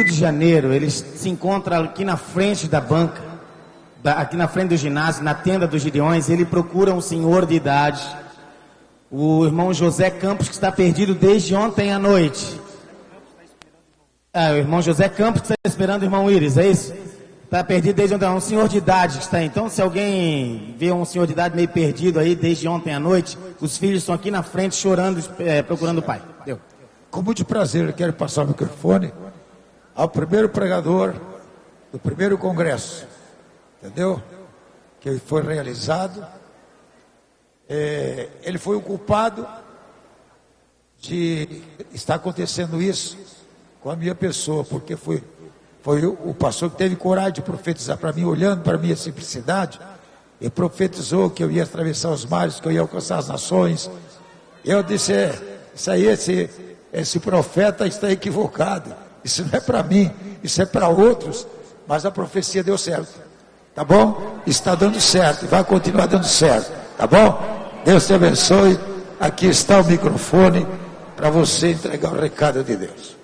Rio de Janeiro, eles se encontram aqui na frente da banca, aqui na frente do ginásio, na tenda dos Gideões. Ele procura um senhor de idade, o irmão José Campos, que está perdido desde ontem à noite. O irmão José Campos que está esperando o irmão Íris, é isso? Está perdido desde ontem, é um senhor de idade que está aí. Então, se alguém vê um senhor de idade meio perdido aí desde ontem à noite, os filhos estão aqui na frente chorando, procurando o pai. Deu. Com muito prazer, eu quero passar o microfone ao primeiro pregador do primeiro congresso, entendeu? Que foi realizado. Ele foi o culpado de estar acontecendo isso com a minha pessoa, porque foi o pastor que teve coragem de profetizar para mim, olhando para a minha simplicidade, e profetizou que eu ia atravessar os mares, que eu ia alcançar as nações. Eu disse, esse profeta está equivocado, isso não é para mim, isso é para outros, mas a profecia deu certo, tá bom? Está dando certo, e vai continuar dando certo, tá bom? Deus te abençoe, aqui está o microfone para você entregar o recado de Deus.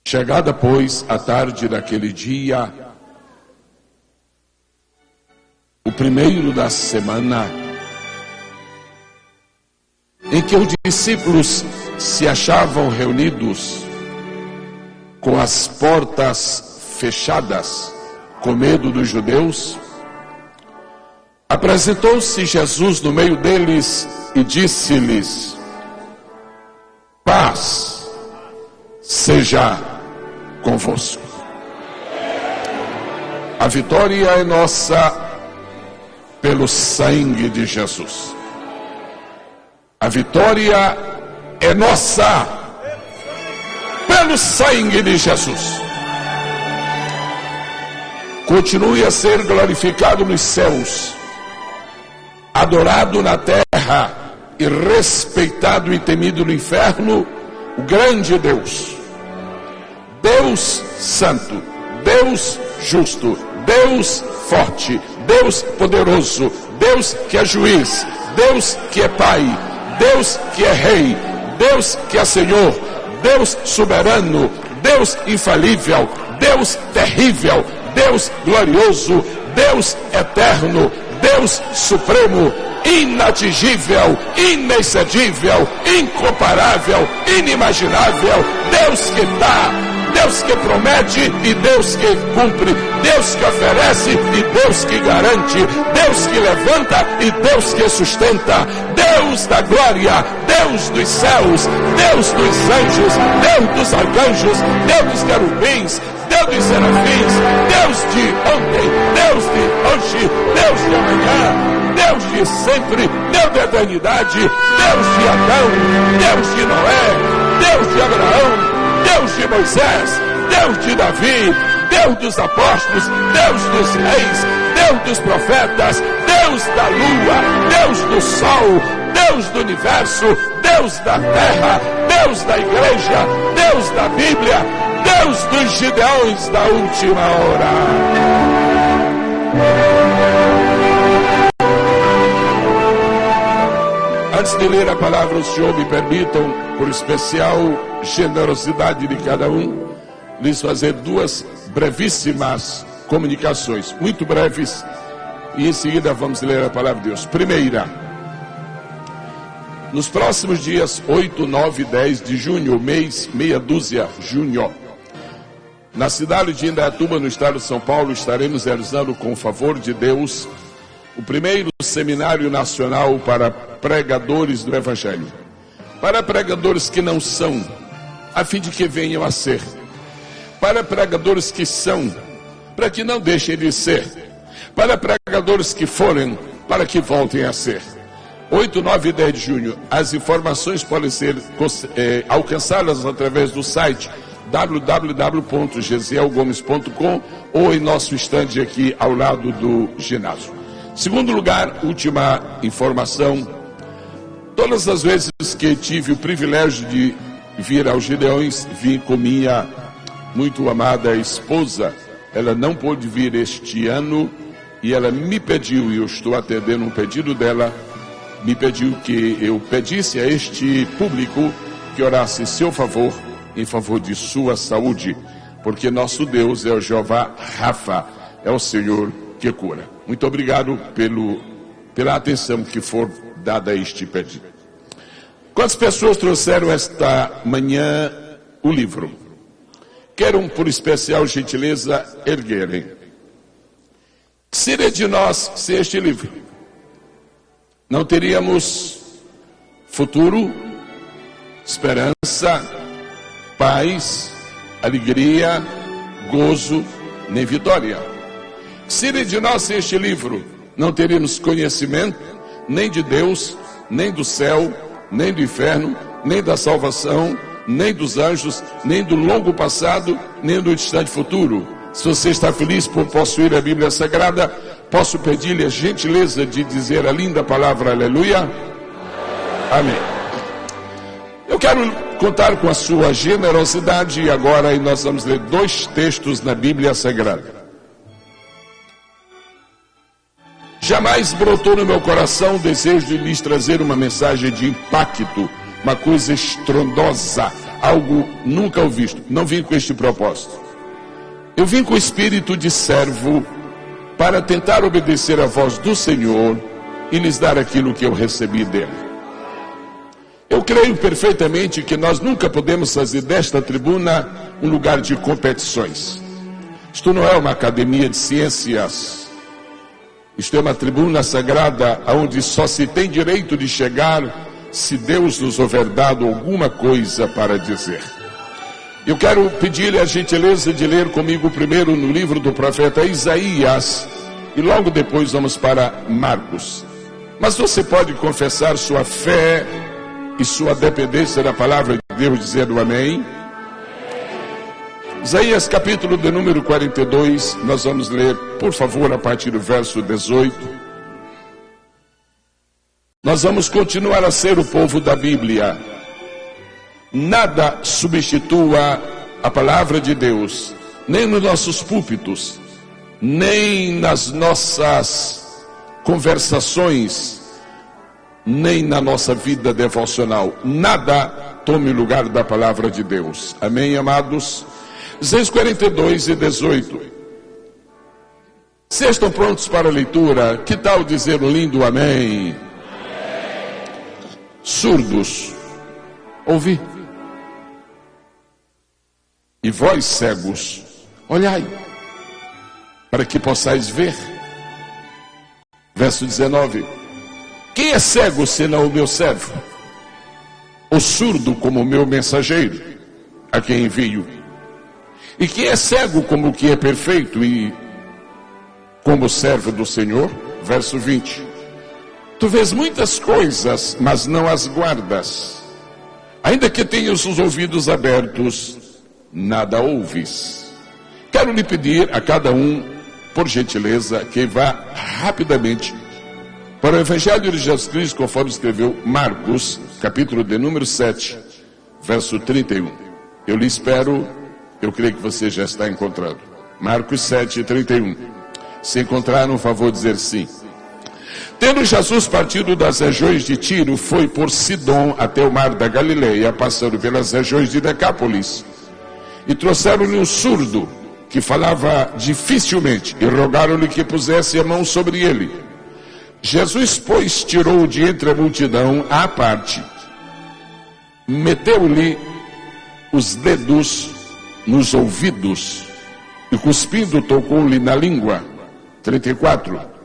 Chegada, pois, a tarde daquele dia, o primeiro da semana, em que os discípulos se achavam reunidos com as portas fechadas, com medo dos judeus, apresentou-se Jesus no meio deles e disse-lhes: paz seja convosco. A vitória é nossa pelo sangue de Jesus. A vitória é nossa pelo sangue de Jesus. Continue a ser glorificado nos céus, adorado na terra e respeitado e temido no inferno, o grande Deus, Deus santo, Deus justo, Deus forte, Deus poderoso, Deus que é juiz, Deus que é pai, Deus que é rei, Deus que é Senhor, Deus soberano, Deus infalível, Deus terrível, Deus glorioso, Deus eterno, Deus supremo, inatingível, inexcedível, incomparável, inimaginável, Deus que dá, Deus que promete e Deus que cumpre, Deus que oferece e Deus que garante, Deus que levanta e Deus que sustenta, Deus da glória, Deus dos céus, Deus dos anjos, Deus dos arcanjos, Deus dos querubins, Deus dos serafins, Deus de ontem, Deus de hoje, Deus de amanhã, Deus de sempre, Deus da eternidade, Deus de Adão, Deus de Noé, Deus de Abraão, Deus de Moisés, Deus de Davi, Deus dos apóstolos, Deus dos reis, Deus dos profetas, Deus da lua, Deus do sol, Deus do universo, Deus da terra, Deus da igreja, Deus da Bíblia, Deus dos Gideões da última hora. Antes de ler a palavra, o Senhor me permitam, por especial generosidade de cada um, lhes fazer duas brevíssimas comunicações, muito breves, e em seguida vamos ler a palavra de Deus. Primeira, nos próximos dias 8, 9 e 10 de junho, mês meia dúzia, junho, na cidade de Indaiatuba, no estado de São Paulo, estaremos realizando, com o favor de Deus, o primeiro seminário nacional para pregadores do Evangelho. Para pregadores que não são, a fim de que venham a ser. Para pregadores que são, para que não deixem de ser. Para pregadores que forem, para que voltem a ser. 8, 9 e 10 de junho. As informações podem ser alcançadas através do site www.gesielgomes.com ou em nosso estande aqui ao lado do ginásio. Segundo lugar, última informação, Todas as vezes que tive o privilégio de vir aos Gideões, vim com minha muito amada esposa. Ela não pôde vir este ano e ela me pediu, e eu estou atendendo um pedido dela, me pediu que eu pedisse a este público que orasse em seu favor, em favor de sua saúde, porque nosso Deus é o Jeová Rafa, é o Senhor que cura. Muito obrigado pela atenção que for dada a este pedido. Quantas pessoas trouxeram esta manhã o livro? Quero, por especial gentileza, erguerem. Que seria de nós sem este livro? Não teríamos futuro, esperança, paz, alegria, gozo, nem vitória. Que seria de nós sem este livro? Não teríamos conhecimento, nem de Deus, nem do céu, nem do inferno, nem da salvação, nem dos anjos, nem do longo passado, nem do distante futuro. Se você está feliz por possuir a Bíblia Sagrada, posso pedir-lhe a gentileza de dizer a linda palavra aleluia? Amém. Eu quero contar com a sua generosidade e agora nós vamos ler 2 textos na Bíblia Sagrada. Jamais brotou no meu coração o desejo de lhes trazer uma mensagem de impacto, uma coisa estrondosa, algo nunca ouvido. Não vim com este propósito. Eu vim com o espírito de servo para tentar obedecer à voz do Senhor e lhes dar aquilo que eu recebi dele. Eu creio perfeitamente que nós nunca podemos fazer desta tribuna um lugar de competições. Isto não é uma academia de ciências. Isto é uma tribuna sagrada onde só se tem direito de chegar se Deus nos houver dado alguma coisa para dizer. Eu quero pedir-lhe a gentileza de ler comigo primeiro no livro do profeta Isaías e logo depois vamos para Marcos. Mas você pode confessar sua fé e sua dependência da palavra de Deus dizendo amém? Isaías capítulo de número 42, nós vamos ler, por favor, a partir do verso 18. Nós vamos continuar a ser o povo da Bíblia. Nada substitua a palavra de Deus, nem nos nossos púlpitos, nem nas nossas conversações, nem na nossa vida devocional. Nada tome o lugar da palavra de Deus. Amém, amados? Isaías 42 e 18. Vocês estão prontos para a leitura? Que tal dizer um lindo amém? Surdos, ouvi. E vós cegos, olhai, para que possais ver. Verso 19. Quem é cego senão o meu servo? Ou surdo como o meu mensageiro, a quem envio? E quem é cego como o que é perfeito e como servo do Senhor? Verso 20. Tu vês muitas coisas, mas não as guardas. Ainda que tenhas os ouvidos abertos, nada ouves. Quero lhe pedir a cada um, por gentileza, que vá rapidamente para o Evangelho de Jesus Cristo, conforme escreveu Marcos, capítulo de número 7, verso 31. Eu lhe espero, eu creio que você já está encontrando. Marcos 7, 31. Se encontrar, por favor, dizer sim. Tendo Jesus partido das regiões de Tiro, foi por Sidom até o mar da Galileia, passando pelas regiões de Decápolis. E trouxeram-lhe um surdo, que falava dificilmente, e rogaram-lhe que pusesse a mão sobre ele. Jesus, pois, tirou de entre a multidão à parte, meteu-lhe os dedos nos ouvidos, e cuspindo tocou-lhe na língua. 34.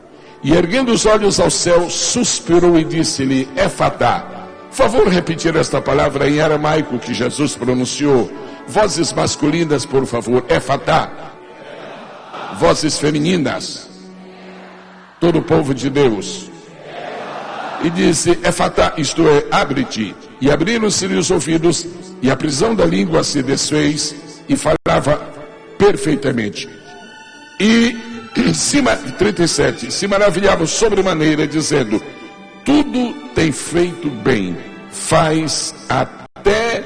E erguendo os olhos ao céu, suspirou e disse-lhe, Efatá. Por favor, repetir esta palavra em aramaico que Jesus pronunciou. Vozes masculinas, por favor, Efatá. Vozes femininas. Todo o povo de Deus. E disse, Efatá, isto é, abre-te. E abriram-se-lhe os ouvidos, e a prisão da língua se desfez, e falava perfeitamente. E 37, se maravilhavam sobremaneira, dizendo, tudo tem feito bem, faz até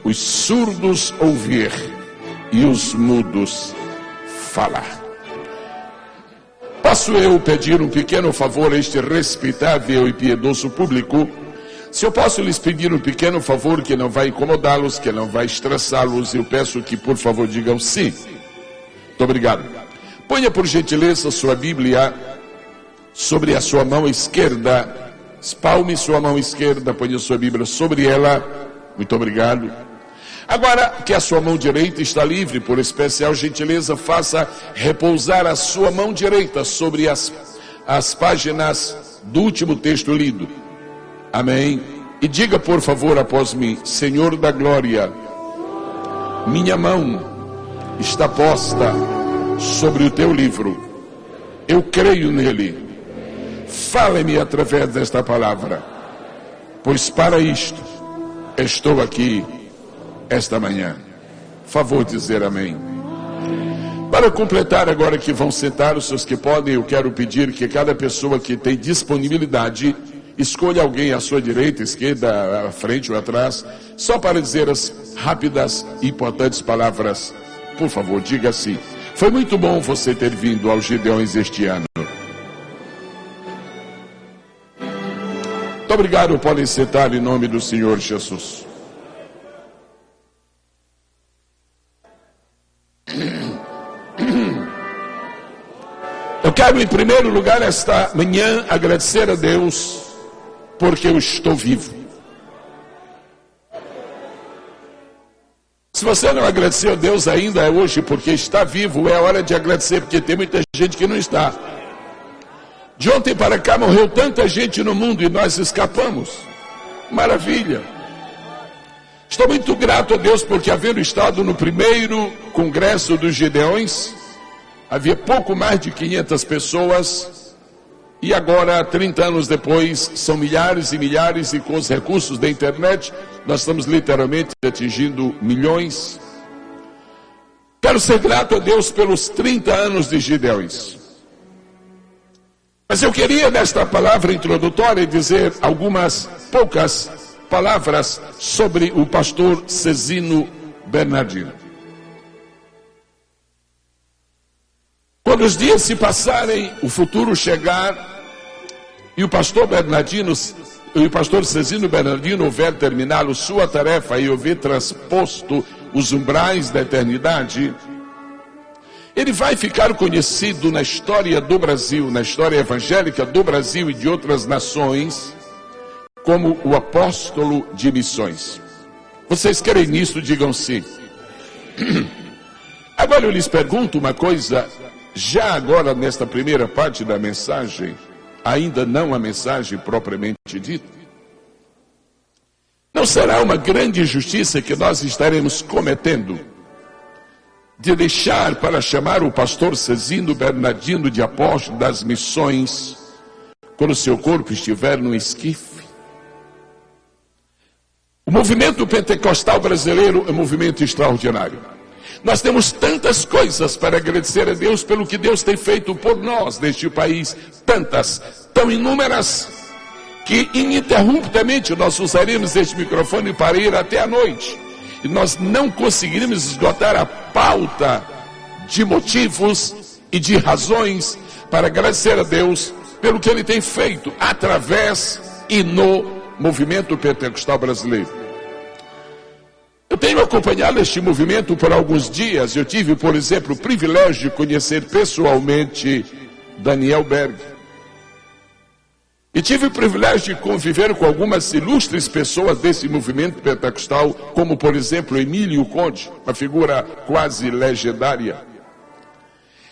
os surdos ouvir e os mudos falar. Posso eu pedir um pequeno favor a este respeitável e piedoso público? Se eu posso lhes pedir um pequeno favor que não vai incomodá-los, que não vai estressá-los, eu peço que por favor digam sim. Muito obrigado. Ponha por gentileza sua Bíblia sobre a sua mão esquerda. Espalme sua mão esquerda, ponha sua Bíblia sobre ela. Muito obrigado. Agora que a sua mão direita está livre, por especial gentileza, faça repousar a sua mão direita sobre as páginas do último texto lido. Amém. E diga por favor após mim: Senhor da glória, minha mão está posta sobre o teu livro. Eu creio nele. Fale-me através desta palavra, pois para isto estou aqui esta manhã. Favor dizer amém. Para completar, agora que vão sentar os seus que podem, eu quero pedir que cada pessoa que tem disponibilidade escolha alguém à sua direita, esquerda, à frente ou atrás, só para dizer as rápidas e importantes palavras. Por favor, diga assim: foi muito bom você ter vindo aos Gideões este ano. Muito obrigado, podem sentar em nome do Senhor Jesus. Eu quero em primeiro lugar esta manhã agradecer a Deus porque eu estou vivo. Se você não agradeceu a Deus ainda é hoje porque está vivo, é hora de agradecer, porque tem muita gente que não está. De ontem para cá morreu tanta gente no mundo e nós escapamos. Maravilha. Estou muito grato a Deus porque, havendo estado no primeiro congresso dos Gideões, havia pouco mais de 500 pessoas, e agora, 30 anos depois, são milhares e milhares, e com os recursos da internet, nós estamos literalmente atingindo milhões. Quero ser grato a Deus pelos 30 anos de Gideões. Mas eu queria, nesta palavra introdutória, dizer algumas poucas palavras sobre o pastor Cezino Bernardino. Quando os dias se passarem, o futuro chegar, e o pastor Cezino Bernardino houver terminado sua tarefa e houver transposto os umbrais da eternidade, ele vai ficar conhecido na história do Brasil, na história evangélica do Brasil e de outras nações, como o apóstolo de missões. Vocês querem nisso? Digam sim. Agora eu lhes pergunto uma coisa, já agora nesta primeira parte da mensagem, ainda não a mensagem propriamente dita. Não será uma grande injustiça que nós estaremos cometendo de deixar para chamar o pastor Cezino Bernardino de apóstolo das missões quando seu corpo estiver no esquife? O movimento pentecostal brasileiro é um movimento extraordinário. Nós temos tantas coisas para agradecer a Deus pelo que Deus tem feito por nós neste país, tantas, tão inúmeras, que ininterruptamente nós usaremos este microfone para ir até a noite. E nós não conseguiremos esgotar a pauta de motivos e de razões para agradecer a Deus pelo que Ele tem feito através e no movimento pentecostal brasileiro. Eu tenho acompanhado este movimento por alguns dias. Eu tive, por exemplo, o privilégio de conhecer pessoalmente Daniel Berg. E tive o privilégio de conviver com algumas ilustres pessoas desse movimento pentecostal, como, por exemplo, Emílio Conde, uma figura quase legendária.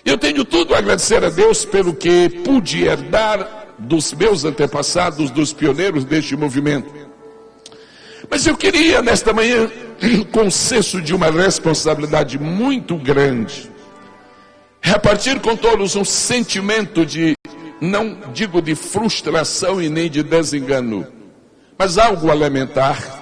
Eu tenho tudo a agradecer a Deus pelo que pude herdar dos meus antepassados, dos pioneiros deste movimento. Mas eu queria, nesta manhã, com senso de uma responsabilidade muito grande, repartir com todos um sentimento de, não digo de frustração e nem de desengano, mas algo a lamentar,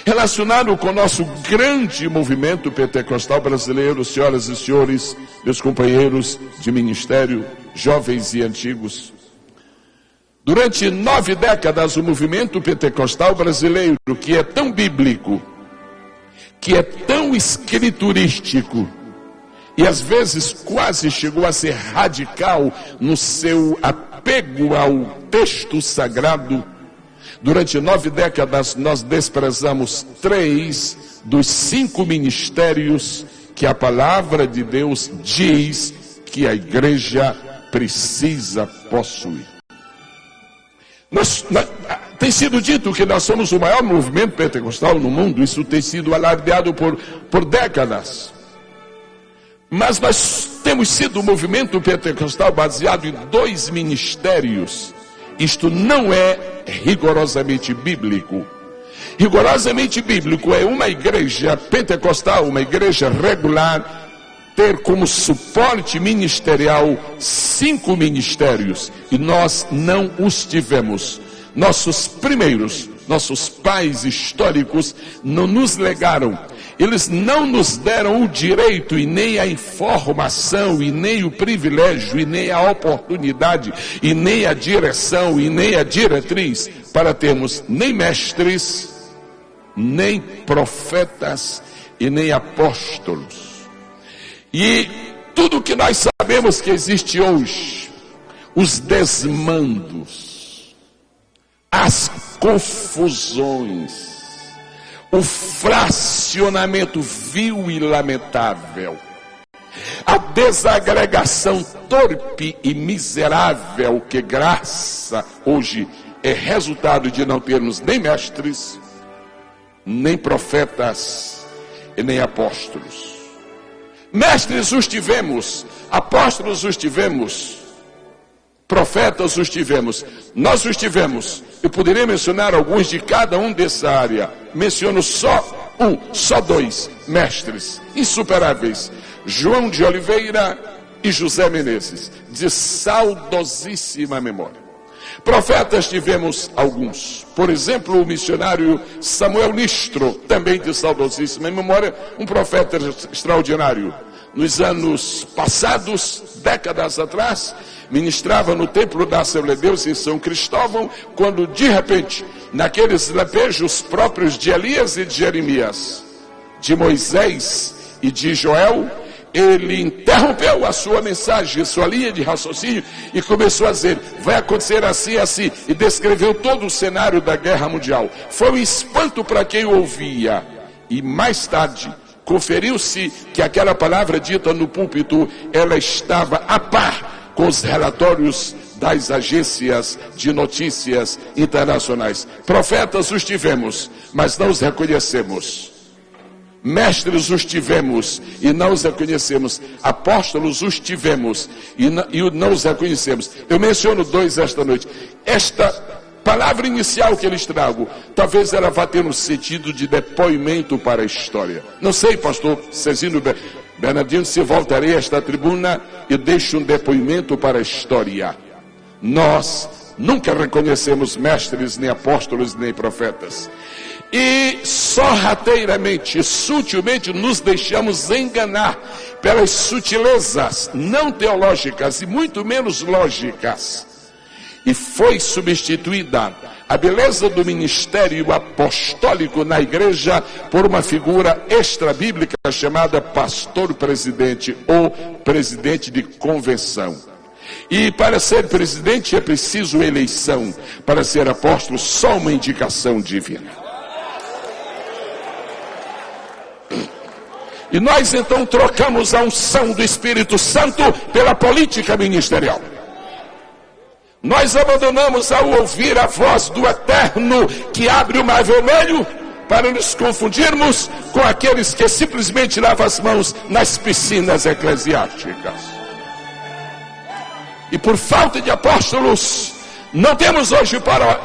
relacionado com o nosso grande movimento pentecostal brasileiro, senhoras e senhores, meus companheiros de ministério, jovens e antigos. Durante 9 décadas, o movimento pentecostal brasileiro, que é tão bíblico, que é tão escriturístico, e às vezes quase chegou a ser radical no seu apego ao texto sagrado, durante 9 décadas nós desprezamos 3 dos 5 ministérios que a palavra de Deus diz que a igreja precisa possuir. Tem sido dito que nós somos o maior movimento pentecostal no mundo, isso tem sido alardeado por décadas. Mas nós temos sido um movimento pentecostal baseado em 2 ministérios. Isto não é rigorosamente bíblico. Rigorosamente bíblico é uma igreja pentecostal, uma igreja regular, ter como suporte ministerial 5 ministérios, e nós não os tivemos. Nossos primeiros, nossos pais históricos não nos legaram. Eles não nos deram o direito e nem a informação e nem o privilégio e nem a oportunidade e nem a direção e nem a diretriz para termos nem mestres, nem profetas e nem apóstolos. E tudo que nós sabemos que existe hoje, os desmandos, as confusões, o fracionamento vil e lamentável, a desagregação torpe e miserável que graça hoje é resultado de não termos nem mestres, nem profetas e nem apóstolos. Mestres os tivemos, apóstolos os tivemos, profetas os tivemos, nós os tivemos. Eu poderia mencionar alguns de cada um dessa área. Menciono só 2 mestres insuperáveis: João de Oliveira e José Menezes, de saudosíssima memória. Profetas tivemos alguns, por exemplo, o missionário Samuel Nistro, também de saudosíssima memória, um profeta extraordinário. Nos anos passados, décadas atrás, ministrava no templo da Assembleia de Deus em São Cristóvão, quando de repente, naqueles lampejos próprios de Elias e de Jeremias, de Moisés e de Joel, ele interrompeu a sua mensagem, a sua linha de raciocínio, e começou a dizer: vai acontecer assim, assim, e descreveu todo o cenário da guerra mundial. Foi um espanto para quem ouvia, e mais tarde conferiu-se que aquela palavra dita no púlpito, ela estava a par com os relatórios das agências de notícias internacionais. Profetas os tivemos, mas não os reconhecemos. Mestres os tivemos e não os reconhecemos. Apóstolos os tivemos e não os reconhecemos. Eu menciono 2 esta noite. Esta palavra inicial que eles trago, talvez ela vá ter um sentido de depoimento para a história. Não sei, pastor Cezino Bernardino, se voltarei a esta tribuna e deixo um depoimento para a história. Nós nunca reconhecemos mestres, nem apóstolos, nem profetas. E sorrateiramente, sutilmente nos deixamos enganar pelas sutilezas não teológicas e muito menos lógicas. E foi substituída a beleza do ministério apostólico na igreja por uma figura extra-bíblica chamada pastor-presidente ou presidente de convenção. E para ser presidente é preciso eleição, para ser apóstolo só uma indicação divina. E nós então trocamos a unção do Espírito Santo pela política ministerial. Nós abandonamos ao ouvir a voz do Eterno que abre o mar vermelho para nos confundirmos com aqueles que simplesmente lavam as mãos nas piscinas eclesiásticas. E por falta de apóstolos, não temos hoje para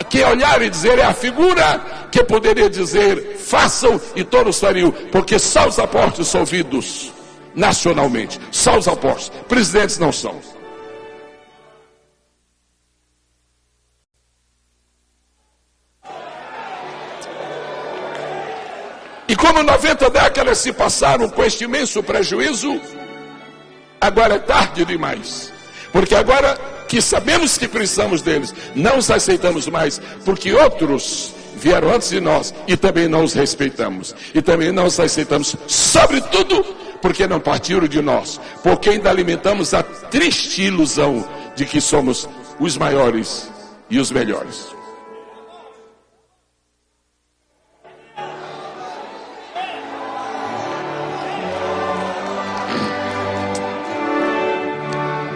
que olhar e dizer: é a figura que poderia dizer façam e todos fariam, porque só os apóstolos são ouvidos nacionalmente, só os apóstolos, presidentes não são. E como 90 décadas se passaram com este imenso prejuízo, agora é tarde demais. Porque agora que sabemos que precisamos deles, não os aceitamos mais, porque outros vieram antes de nós e também não os respeitamos, e também não os aceitamos, sobretudo porque não partiram de nós, porque ainda alimentamos a triste ilusão de que somos os maiores e os melhores.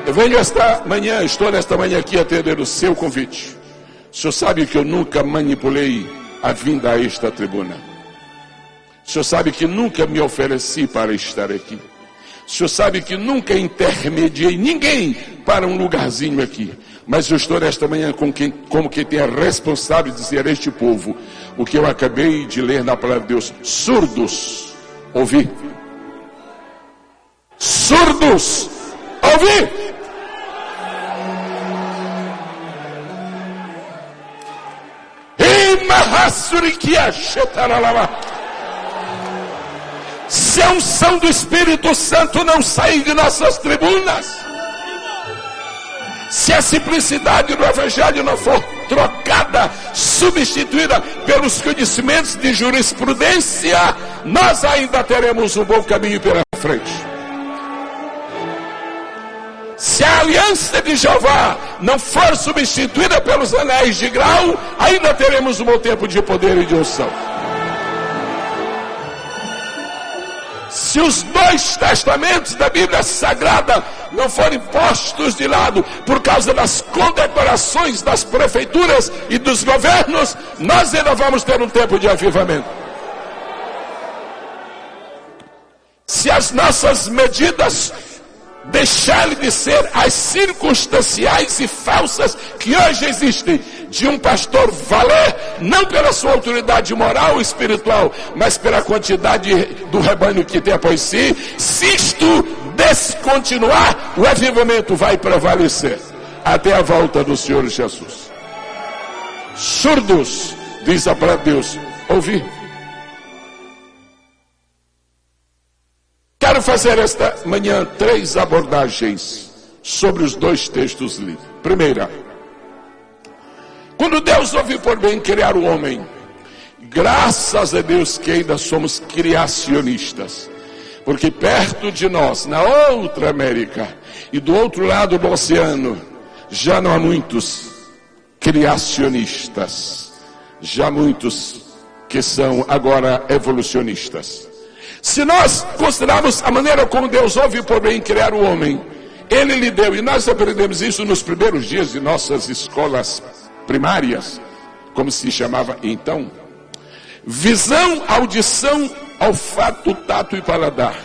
Eu venho estou nesta manhã aqui atender o seu convite. O senhor sabe que eu nunca manipulei a vinda a esta tribuna. O senhor sabe que nunca me ofereci para estar aqui. O senhor sabe que nunca intermediei ninguém para um lugarzinho aqui. Mas eu estou nesta manhã como quem tem a responsabilidade de dizer a este povo o que eu acabei de ler na palavra de Deus. Surdos, ouvi. Surdos, ouvi. Se a unção do Espírito Santo não sair de nossas tribunas, se a simplicidade do Evangelho não for trocada, substituída pelos conhecimentos de jurisprudência, nós ainda teremos um bom caminho pela frente. Se a aliança de Jeová não for substituída pelos anéis de grau, ainda teremos um bom tempo de poder e de unção. Se os dois testamentos da Bíblia Sagrada não forem postos de lado por causa das condecorações das prefeituras e dos governos, nós ainda vamos ter um tempo de avivamento. Se as nossas medidas deixarem de ser as circunstanciais e falsas que hoje existem, de um pastor valer, não pela sua autoridade moral ou espiritual, mas pela quantidade do rebanho que tem após si, se isto descontinuar, o avivamento vai prevalecer até a volta do Senhor Jesus. Surdos, diz a palavra de Deus, ouvi. Quero fazer esta manhã 3 abordagens sobre os 2 textos lidos. Primeira, quando Deus ouviu por bem criar o homem, graças a Deus que ainda somos criacionistas, porque perto de nós, na outra América e do outro lado do oceano, já não há muitos criacionistas, já muitos que são agora evolucionistas. Se nós considerarmos a maneira como Deus ouve por bem criar o homem, Ele lhe deu, e nós aprendemos isso nos primeiros dias de nossas escolas primárias, como se chamava então, visão, audição, olfato, tato e paladar.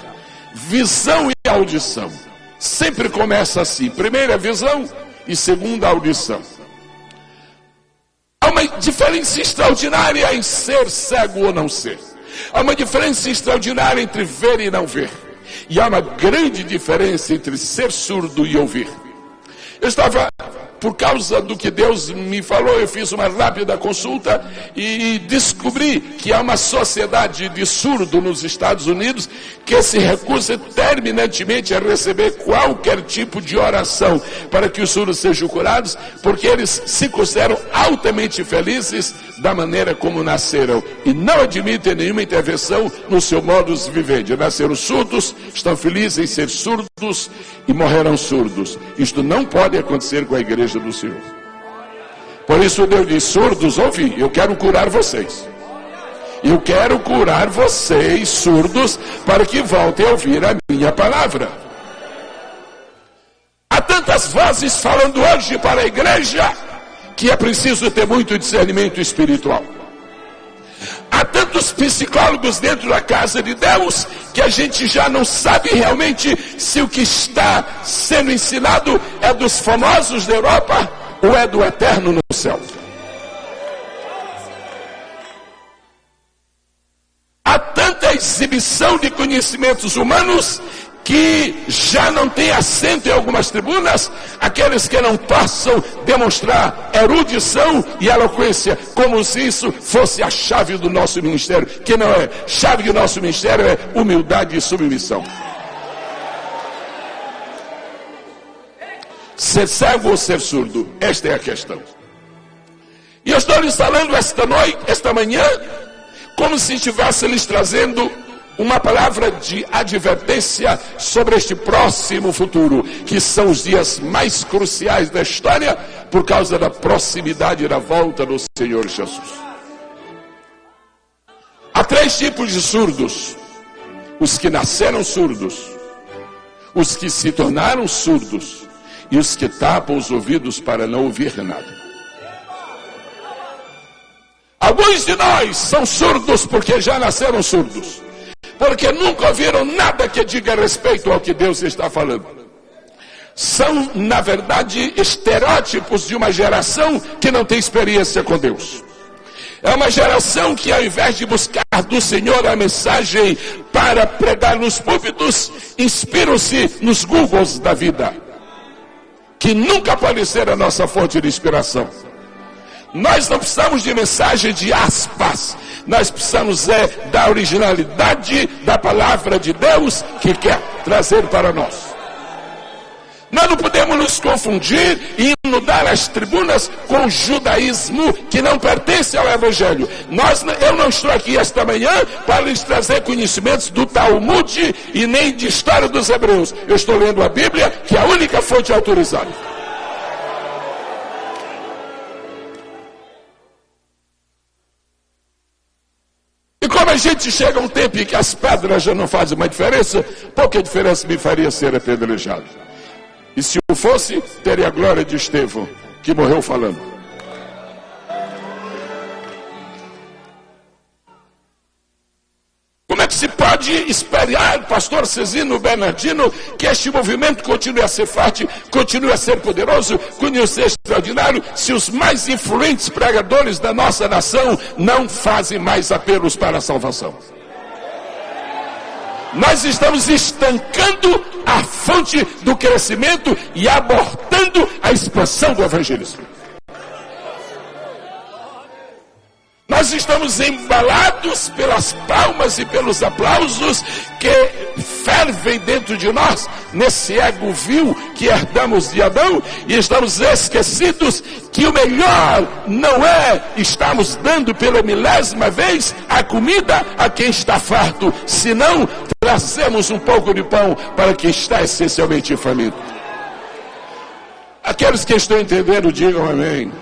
Visão e audição sempre começa assim: primeira visão e segunda audição. Há uma diferença extraordinária em ser cego ou não ser. Há uma diferença extraordinária entre ver e não ver. E há uma grande diferença entre ser surdo e ouvir. Eu estava, por causa do que Deus me falou, eu fiz uma rápida consulta e descobri que há uma sociedade de surdo nos Estados Unidos que se recusa terminantemente a receber qualquer tipo de oração para que os surdos sejam curados, porque eles se consideram altamente felizes da maneira como nasceram e não admitem nenhuma intervenção no seu modus vivendi. Nasceram surdos, estão felizes em ser surdos e morrerão surdos. Isto não pode acontecer com a igreja do Senhor. Por isso Deus diz: surdos, ouvi, eu quero curar vocês. Eu quero curar vocês, surdos, para que voltem a ouvir a minha palavra. Há tantas vozes falando hoje para a igreja que é preciso ter muito discernimento espiritual. Há tantos psicólogos dentro da casa de Deus que a gente já não sabe realmente se o que está sendo ensinado é dos famosos da Europa ou é do eterno no céu. Há tanta exibição de conhecimentos humanos que já não tem assento em algumas tribunas, aqueles que não possam demonstrar erudição e eloquência, como se isso fosse a chave do nosso ministério, que não é. Chave do nosso ministério é humildade e submissão. Ser cego ou ser surdo? Esta é a questão. E eu estou lhes falando esta manhã, como se estivesse lhes trazendo uma palavra de advertência sobre este próximo futuro, que são os dias mais cruciais da história, por causa da proximidade da volta do Senhor Jesus. Há 3 tipos de surdos: os que nasceram surdos, os que se tornaram surdos e os que tapam os ouvidos para não ouvir nada. Alguns de nós são surdos porque já nasceram surdos, porque nunca ouviram nada que diga respeito ao que Deus está falando. São, na verdade, estereótipos de uma geração que não tem experiência com Deus. É uma geração que, ao invés de buscar do Senhor a mensagem para pregar nos púlpitos, inspiram-se nos Googles da vida, que nunca pode ser a nossa fonte de inspiração. Nós não precisamos de mensagem de aspas, nós precisamos da originalidade da palavra de Deus que quer trazer para nós. Nós não podemos nos confundir e inundar as tribunas com o judaísmo que não pertence ao Evangelho. Eu não estou aqui esta manhã para lhes trazer conhecimentos do Talmud e nem de história dos hebreus. Eu estou lendo a Bíblia, que é a única fonte autorizada. E como a gente chega a um tempo em que as pedras já não fazem mais diferença, pouca diferença me faria ser apedrejado. E se eu fosse, teria a glória de Estevão, que morreu falando. Como é que se pode esperar, pastor Cezino Bernardino, que este movimento continue a ser forte, continue a ser poderoso, continue a ser extraordinário, se os mais influentes pregadores da nossa nação não fazem mais apelos para a salvação? Nós estamos estancando a fonte do crescimento e abortando a expansão do evangelismo. Nós estamos embalados pelas palmas e pelos aplausos que fervem dentro de nós, nesse ego vil que herdamos de Adão, e estamos esquecidos que o melhor não é estarmos dando pela 1000ª vez a comida a quem está farto, senão trazemos um pouco de pão para quem está essencialmente faminto. Aqueles que estão entendendo, digam amém.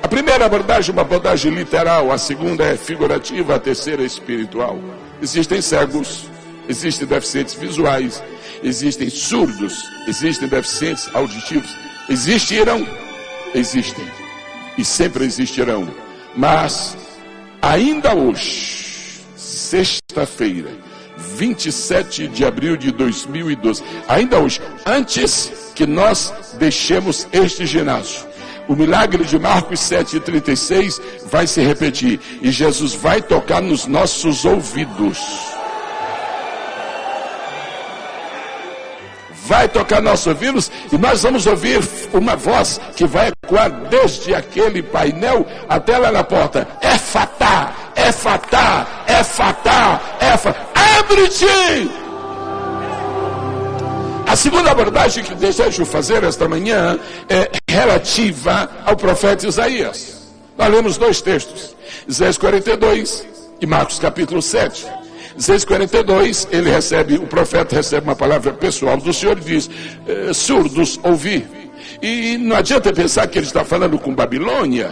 A primeira abordagem é uma abordagem literal, a segunda é figurativa, a terceira é espiritual. Existem cegos, existem deficientes visuais, existem surdos, existem deficientes auditivos. Existem e sempre existirão. Mas ainda hoje, sexta-feira, 27 de abril de 2012, ainda hoje, antes que nós deixemos este ginásio, o milagre de Marcos 7,36 vai se repetir. E Jesus vai tocar nos nossos ouvidos. Vai tocar nossos ouvidos e nós vamos ouvir uma voz que vai ecoar desde aquele painel até lá na porta. Efatá, efatá, efatá, efatá. Abre-te! A segunda abordagem que desejo fazer esta manhã é relativa ao profeta Isaías. Nós lemos 2 textos, Isaías 42 e Marcos capítulo 7. Isaías 42, o profeta recebe uma palavra pessoal do Senhor e diz, surdos, ouvi. E não adianta pensar que ele está falando com Babilônia.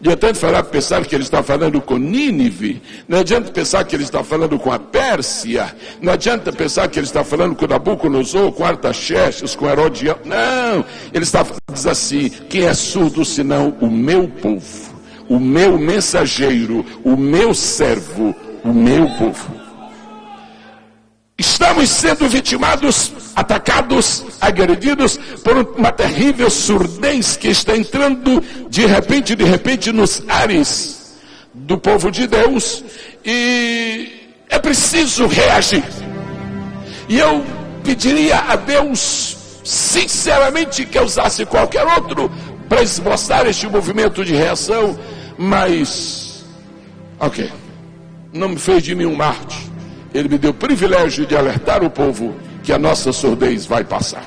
Não adianta pensar que ele está falando com Nínive. Não adianta pensar que ele está falando com a Pérsia. Não adianta pensar que ele está falando com Nabucodonosor, com Artaxerxes, com Herodião. Não, ele diz assim, quem é surdo senão o meu povo, o meu mensageiro, o meu servo, o meu povo. Estamos sendo vitimados, atacados, agredidos por uma terrível surdez que está entrando de repente nos ares do povo de Deus, e é preciso reagir. E eu pediria a Deus sinceramente que eu usasse qualquer outro para esboçar este movimento de reação, mas não me fez de mim um mártir. Ele me deu o privilégio de alertar o povo que a nossa surdez vai passar.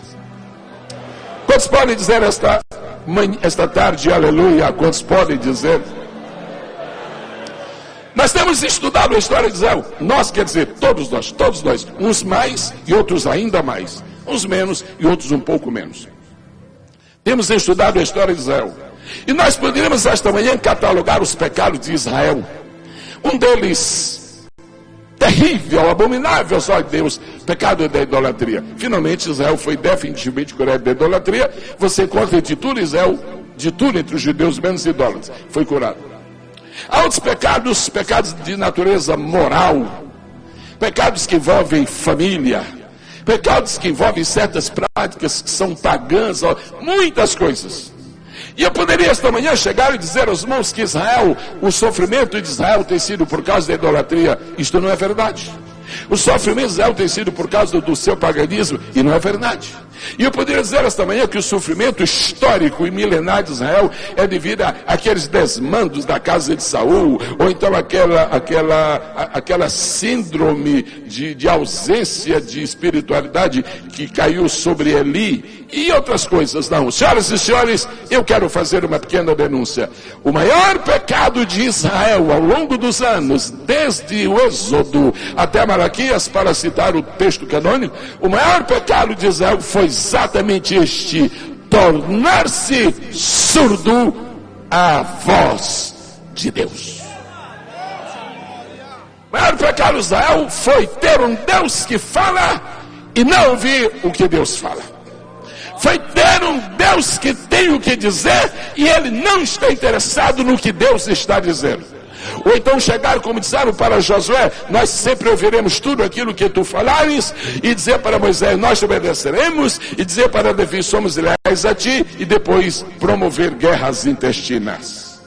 Quantos podem dizer esta tarde, aleluia? Quantos podem dizer? Nós temos estudado a história de Israel. Nós, quer dizer, todos nós. Uns mais e outros ainda mais. Uns menos e outros um pouco menos. Temos estudado a história de Israel. E nós poderíamos esta manhã catalogar os pecados de Israel. Um deles, terrível, abominável aos olhos de Deus, pecado da idolatria. Finalmente Israel foi definitivamente curado da idolatria. Você encontra de tudo Israel, de tudo entre os judeus menos idólatras, foi curado. Há outros pecados de natureza moral, pecados que envolvem família, pecados que envolvem certas práticas que são pagãs, muitas coisas. E eu poderia esta manhã chegar e dizer aos irmãos que Israel, o sofrimento de Israel tem sido por causa da idolatria. Isto não é verdade. O sofrimento de Israel tem sido por causa do seu paganismo, e não é verdade. E eu poderia dizer esta manhã que o sofrimento histórico e milenar de Israel é devido àqueles desmandos da casa de Saul, ou então aquela síndrome de ausência de espiritualidade que caiu sobre Eli, e outras coisas. Não, senhoras e senhores, eu quero fazer uma pequena denúncia. O maior pecado de Israel ao longo dos anos, desde o Êxodo até Malaquias, para citar o texto canônico, o maior pecado de Israel foi exatamente este: tornar-se surdo à voz de Deus. O maior pecado de Israel foi ter um Deus que fala e não ouvir o que Deus fala. Foi ter um Deus que tem o que dizer e ele não está interessado no que Deus está dizendo. Ou então chegar como disseram para Josué: nós sempre ouviremos tudo aquilo que tu falares, e dizer para Moisés: nós te obedeceremos, e dizer para Davi: somos leais a ti, e depois promover guerras intestinas.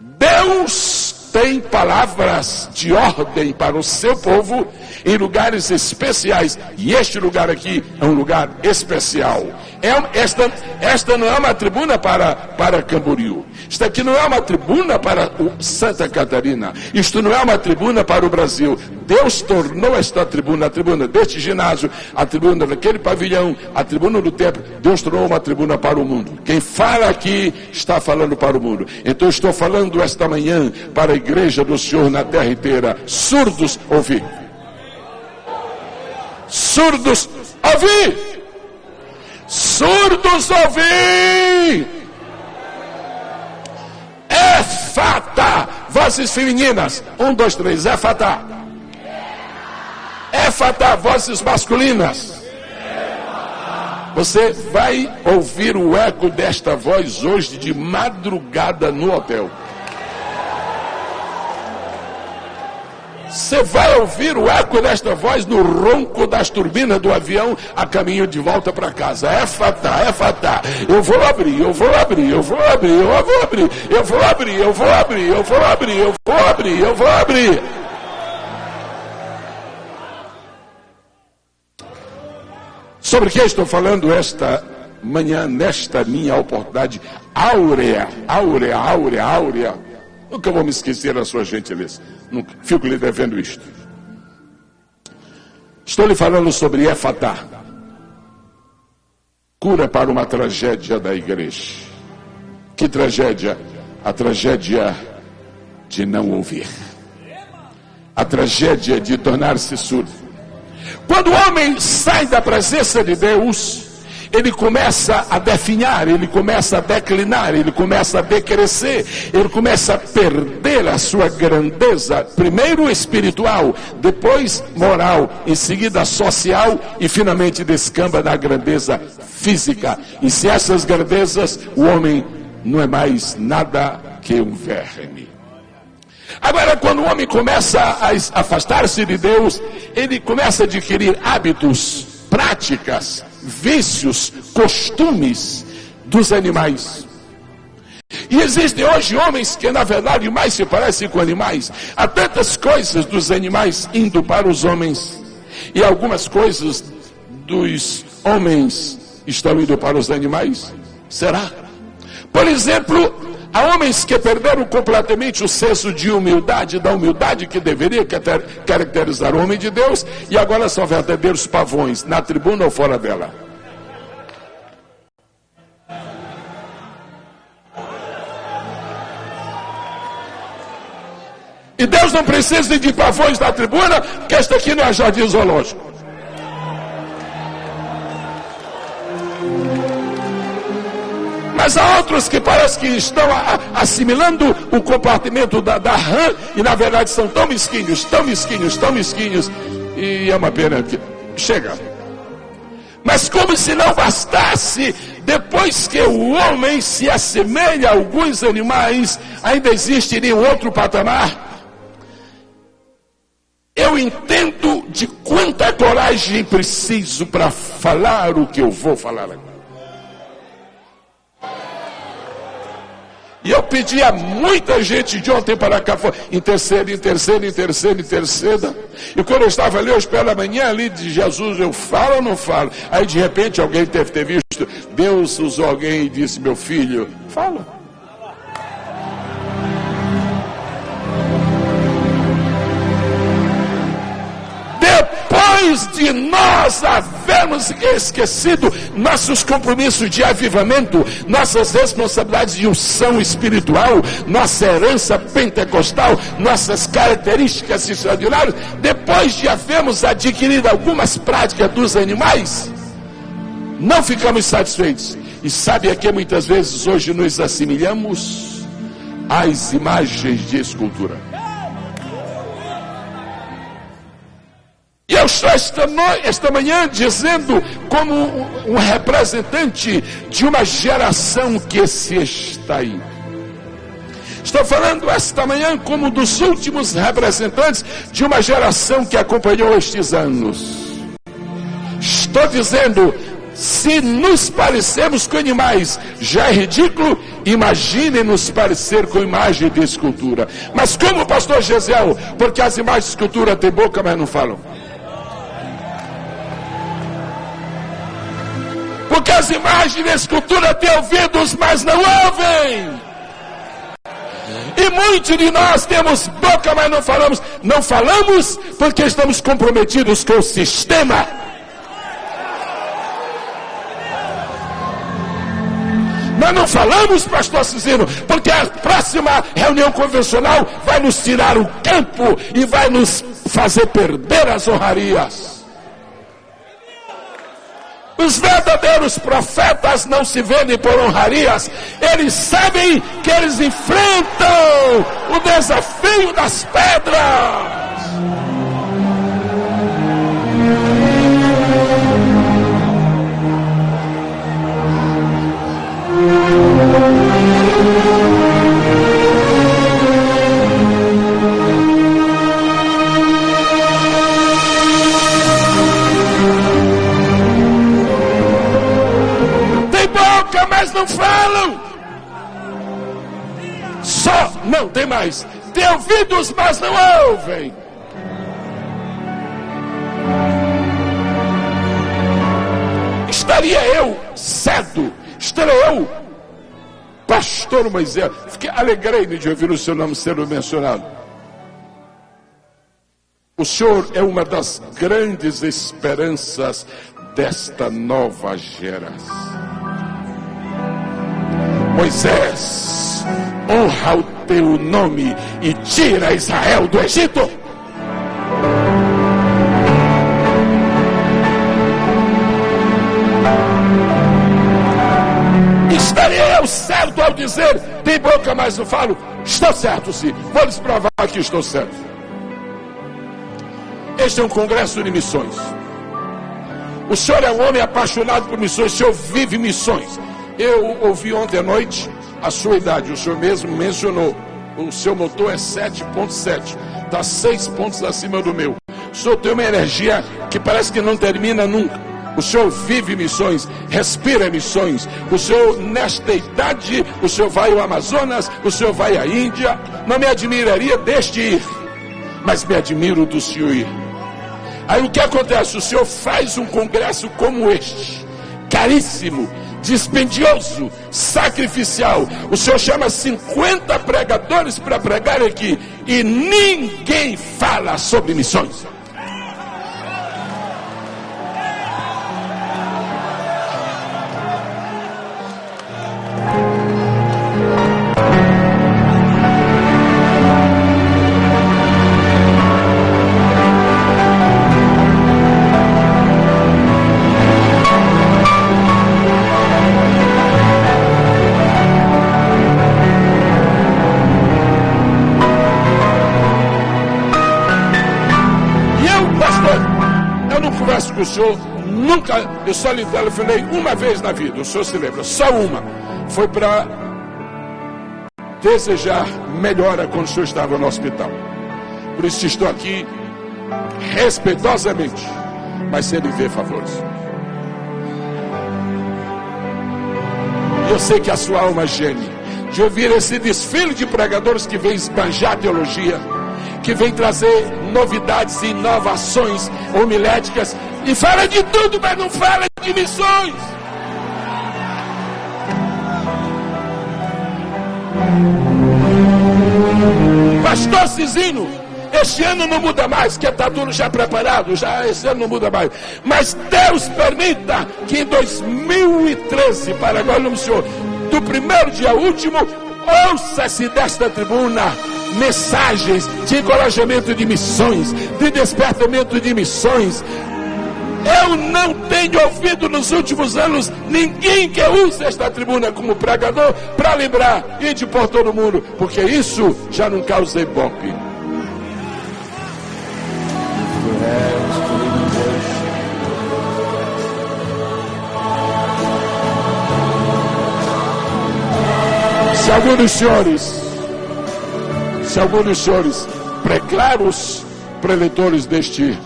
Deus tem palavras de ordem para o seu povo em lugares especiais, e este lugar aqui é um lugar especial. Esta não é uma tribuna para Camboriú. Isto aqui não é uma tribuna para Santa Catarina. Isto não é uma tribuna para o Brasil. Deus tornou esta tribuna, a tribuna deste ginásio, a tribuna daquele pavilhão, a tribuna do templo. Deus tornou uma tribuna para o mundo. Quem fala aqui está falando para o mundo. Então eu estou falando esta manhã para a igreja do Senhor na terra inteira. Surdos, ouvir. Surdos, ouvir. Surdos, ouvir. Éfata, vozes femininas. 1, 2, 3, éfata. Éfata, vozes masculinas. Você vai ouvir o eco desta voz hoje de madrugada no hotel. Você vai ouvir o eco desta voz no ronco das turbinas do avião a caminho de volta para casa. Éfata, éfata. Eu vou abrir, eu vou abrir, eu vou abrir, eu vou abrir, eu vou abrir, eu vou abrir, eu vou abrir, eu vou abrir, eu vou abrir. Sobre que estou falando esta manhã, nesta minha oportunidade áurea, áurea, áurea, áurea. Nunca vou me esquecer da sua gentileza. Nunca. Fico lhe devendo isto. Estou lhe falando sobre Éfata. Cura para uma tragédia da igreja. Que tragédia? A tragédia de não ouvir. A tragédia de tornar-se surdo. Quando o homem sai da presença de Deus, ele começa a definhar, ele começa a declinar, ele começa a decrescer, ele começa a perder a sua grandeza, primeiro espiritual, depois moral, em seguida social e finalmente descamba na grandeza física. E se essas grandezas, o homem não é mais nada que um verme. Agora, quando o homem começa a afastar-se de Deus, ele começa a adquirir hábitos, práticas, vícios, costumes dos animais. E existem hoje homens que na verdade mais se parecem com animais. Há tantas coisas dos animais indo para os homens, e algumas coisas dos homens estão indo para os animais. Será? Por exemplo, há homens que perderam completamente o senso de humildade, da humildade que deveria caracterizar o homem de Deus, e agora são verdadeiros pavões, na tribuna ou fora dela. Que Deus não precisa de pavões da tribuna, que esta aqui não é jardim zoológico. Mas há outros que parece que estão assimilando o comportamento da rã, e na verdade são tão mesquinhos, tão mesquinhos, tão mesquinhos, e é uma pena que chega. Mas como se não bastasse, depois que o homem se assemelha a alguns animais, ainda existiria um outro patamar. Eu entendo de quanta coragem preciso para falar o que eu vou falar agora. E eu pedi a muita gente de ontem para cá, interceda. E quando eu estava ali, aos pés da manhã, ali de Jesus, eu falo ou não falo? Aí de repente alguém deve ter visto, Deus usou alguém e disse, meu filho, fala. Depois de nós havermos esquecido nossos compromissos de avivamento, nossas responsabilidades de unção espiritual, nossa herança pentecostal, nossas características extraordinárias, depois de havermos adquirido algumas práticas dos animais, não ficamos satisfeitos. E sabe a que muitas vezes hoje nos assimilhamos? Às imagens de escultura. E eu estou esta manhã dizendo como um representante de uma geração que se está aí. Estou falando esta manhã como dos últimos representantes de uma geração que acompanhou estes anos. Estou dizendo, se nos parecemos com animais já é ridículo, imagine nos parecer com imagem de escultura. Mas como o pastor Gesiel, porque as imagens de escultura têm boca, mas não falam. Porque as imagens de escultura têm ouvidos, mas não ouvem. E muitos de nós temos boca, mas não falamos. Não falamos porque estamos comprometidos com o sistema. Nós não falamos, pastor Cizino, porque a próxima reunião convencional vai nos tirar o campo e vai nos fazer perder as honrarias. Os verdadeiros profetas não se vendem por honrarias. Eles sabem que eles enfrentam o desafio das pedras. Mas não falam. Só, não tem mais. Tem ouvidos, mas não ouvem. Estaria eu cedo, estaria eu, pastor Moisés, alegrei-me de ouvir o seu nome sendo mencionado. O senhor é uma das grandes esperanças desta nova geração. Moisés, honra o teu nome e tira Israel do Egito. Estaria eu certo ao dizer, tem boca, mas não falo? Estou certo, sim. Vou lhes provar que estou certo. Este é um congresso de missões. O senhor é um homem apaixonado por missões, o senhor vive missões. Eu ouvi ontem à noite a sua idade, o senhor mesmo mencionou, o seu motor é 7.7, está 6 pontos acima do meu. O senhor tem uma energia que parece que não termina nunca. O senhor vive missões, respira missões. O senhor, nesta idade, o senhor vai ao Amazonas, o senhor vai à Índia. Não me admiraria deste ir, mas me admiro do senhor ir. Aí o que acontece? O senhor faz um congresso como este, caríssimo, dispendioso, sacrificial. O senhor chama 50 pregadores para pregar aqui e ninguém fala sobre missões. que o senhor nunca, eu só lhe telefonei uma vez na vida, o senhor se lembra, só uma, foi para desejar melhora quando o senhor estava no hospital. Por isso estou aqui respeitosamente, mas sem lhe ver favores. Eu sei que a sua alma geme de ouvir esse desfile de pregadores que vem esbanjar teologia, que vem trazer novidades e inovações homiléticas, e fala de tudo, mas não fala de missões. Pastor Cizinho, este ano não muda mais, que está tudo já preparado, já esse ano não muda mais. Mas Deus permita que em 2013, para agora não, senhor, do primeiro dia ao último, ouça-se desta tribuna mensagens de encorajamento de missões, de despertamento de missões. Eu não tenho ouvido nos últimos anos ninguém que use esta tribuna como pregador para lembrar e de por todo mundo, porque isso já não causa ibope. Se alguns dos senhores preclaros preletores deste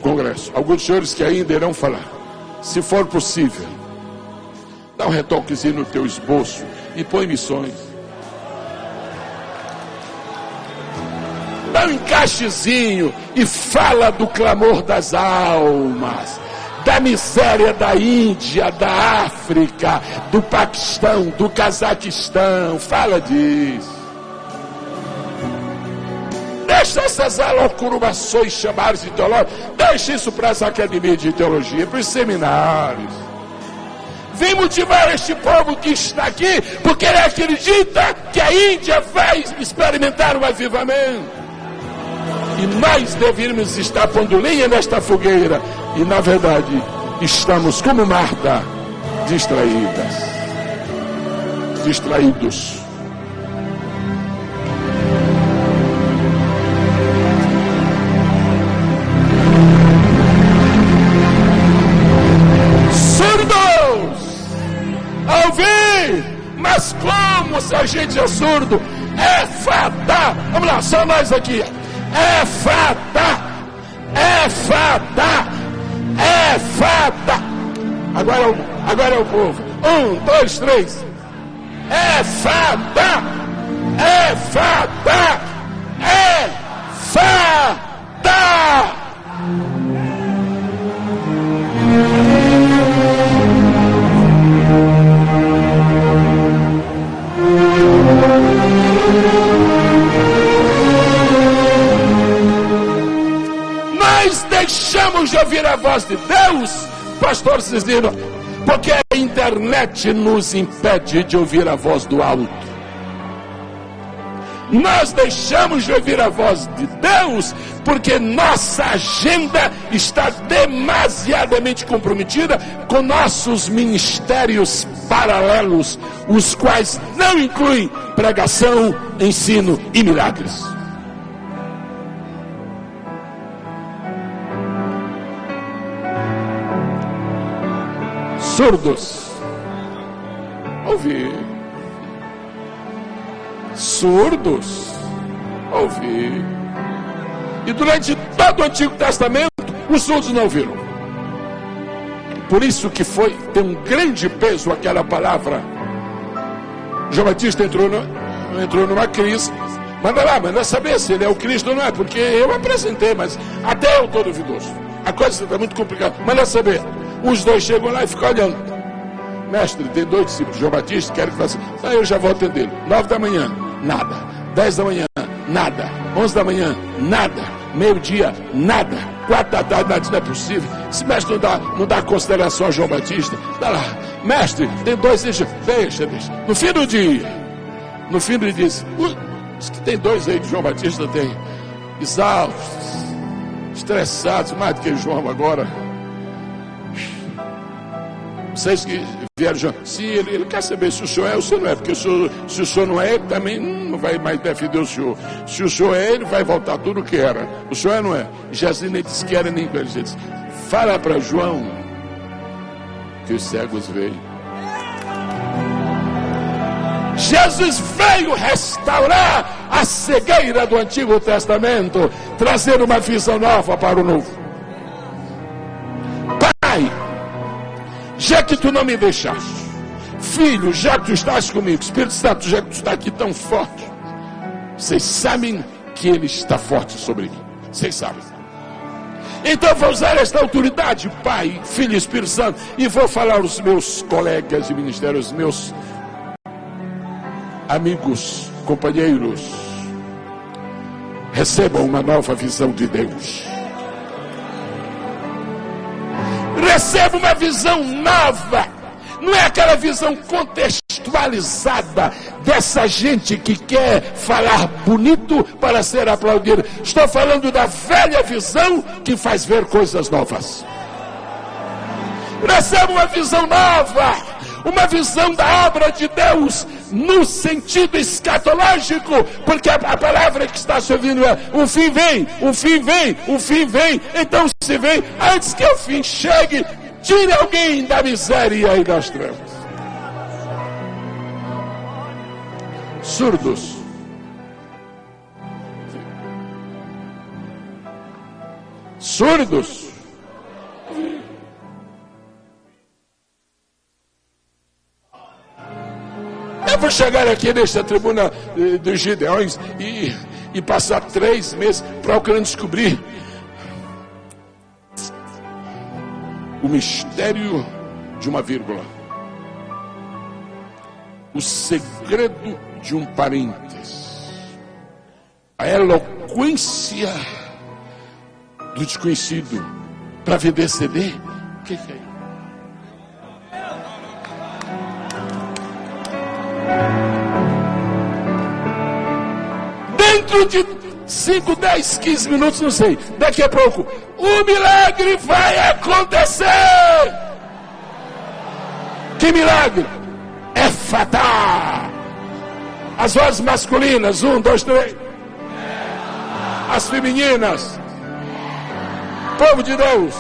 congresso, alguns dos senhores que ainda irão falar, se for possível, dá um retoquezinho no teu esboço e põe missões. Dá um encaixezinho e fala do clamor das almas, da miséria da Índia, da África, do Paquistão, do Cazaquistão. Fala disso. Deixa essas alocurubações chamadas de teologia, deixa isso para as academias de teologia, para os seminários. Vem motivar este povo que está aqui, porque ele acredita que a Índia vai experimentar um avivamento. E nós deveríamos estar pondo lenha nesta fogueira. E na verdade, estamos como Marta, distraídos. Ouvir, mas como se a gente é surdo? É fada. Vamos lá, só nós aqui. É fada. Agora é o povo. 1, 2, 3. É fada. Nós deixamos de ouvir a voz de Deus, pastor Cizinho, porque a internet nos impede de ouvir a voz do alto. Nós deixamos de ouvir a voz de Deus porque nossa agenda está demasiadamente comprometida com nossos ministérios paralelos, os quais não incluem pregação, ensino e milagres. Surdos, ouvir. Surdos, ouvir. E durante todo o Antigo Testamento, os surdos não ouviram. Por isso que tem um grande peso aquela palavra. João Batista entrou numa crise. Manda saber se ele é o Cristo ou não é, porque eu apresentei, mas até eu estou duvidoso. A coisa está muito complicada. Manda saber. Os dois chegam lá e ficam olhando. Mestre, tem 2 discípulos, João Batista, quero que faça. Eu já vou atendê-lo. 9 da manhã, nada. 10 da manhã, nada. 11 da manhã, nada. Meio-dia, nada. 4 da tarde, nada, isso não é possível. Esse mestre não dá consideração a João Batista. Dá lá, mestre, tem 2, deixa. No fim do dia, ele diz, os que tem 2 aí de João Batista tem exaustos, estressados, mais do que João agora. Vocês que vieram já, sim, ele quer saber se o senhor é ou se não é, porque se o senhor não é, ele também não vai mais defender o senhor. Se o senhor é, ele vai voltar tudo o que era. O senhor é ou não é? Jesus nem disse que era nem com ele. Ele disse, fala para João que os cegos veem. Jesus veio restaurar a cegueira do Antigo Testamento, trazer uma visão nova para o Novo. Pai, já que tu não me deixaste, filho, já que tu estás comigo, Espírito Santo, já que tu está aqui tão forte, vocês sabem que ele está forte sobre mim, vocês sabem. Então vou usar esta autoridade, Pai, Filho e Espírito Santo, e vou falar aos meus colegas de ministério, aos meus amigos, companheiros, recebam uma nova visão de Deus. Receba uma visão nova. Não é aquela visão contextualizada dessa gente que quer falar bonito para ser aplaudido. Estou falando da velha visão que faz ver coisas novas. Receba uma visão nova, uma visão da obra de Deus no sentido escatológico, porque a palavra que está se ouvindo é: o fim vem, o fim vem, o fim vem. Então se vem, antes que o fim chegue, tire alguém da miséria e das trevas. Surdos, surdos, eu vou chegar aqui nesta tribuna dos Gideões e passar 3 meses procurando descobrir o mistério de uma vírgula, o segredo de um parênteses, a eloquência do desconhecido para vender CD. O que é isso? Dentro de 5, 10, 15 minutos, não sei, daqui a pouco o milagre vai acontecer. Que milagre? É fatal. As vozes masculinas, 1, 2, 3. As femininas. Povo de Deus.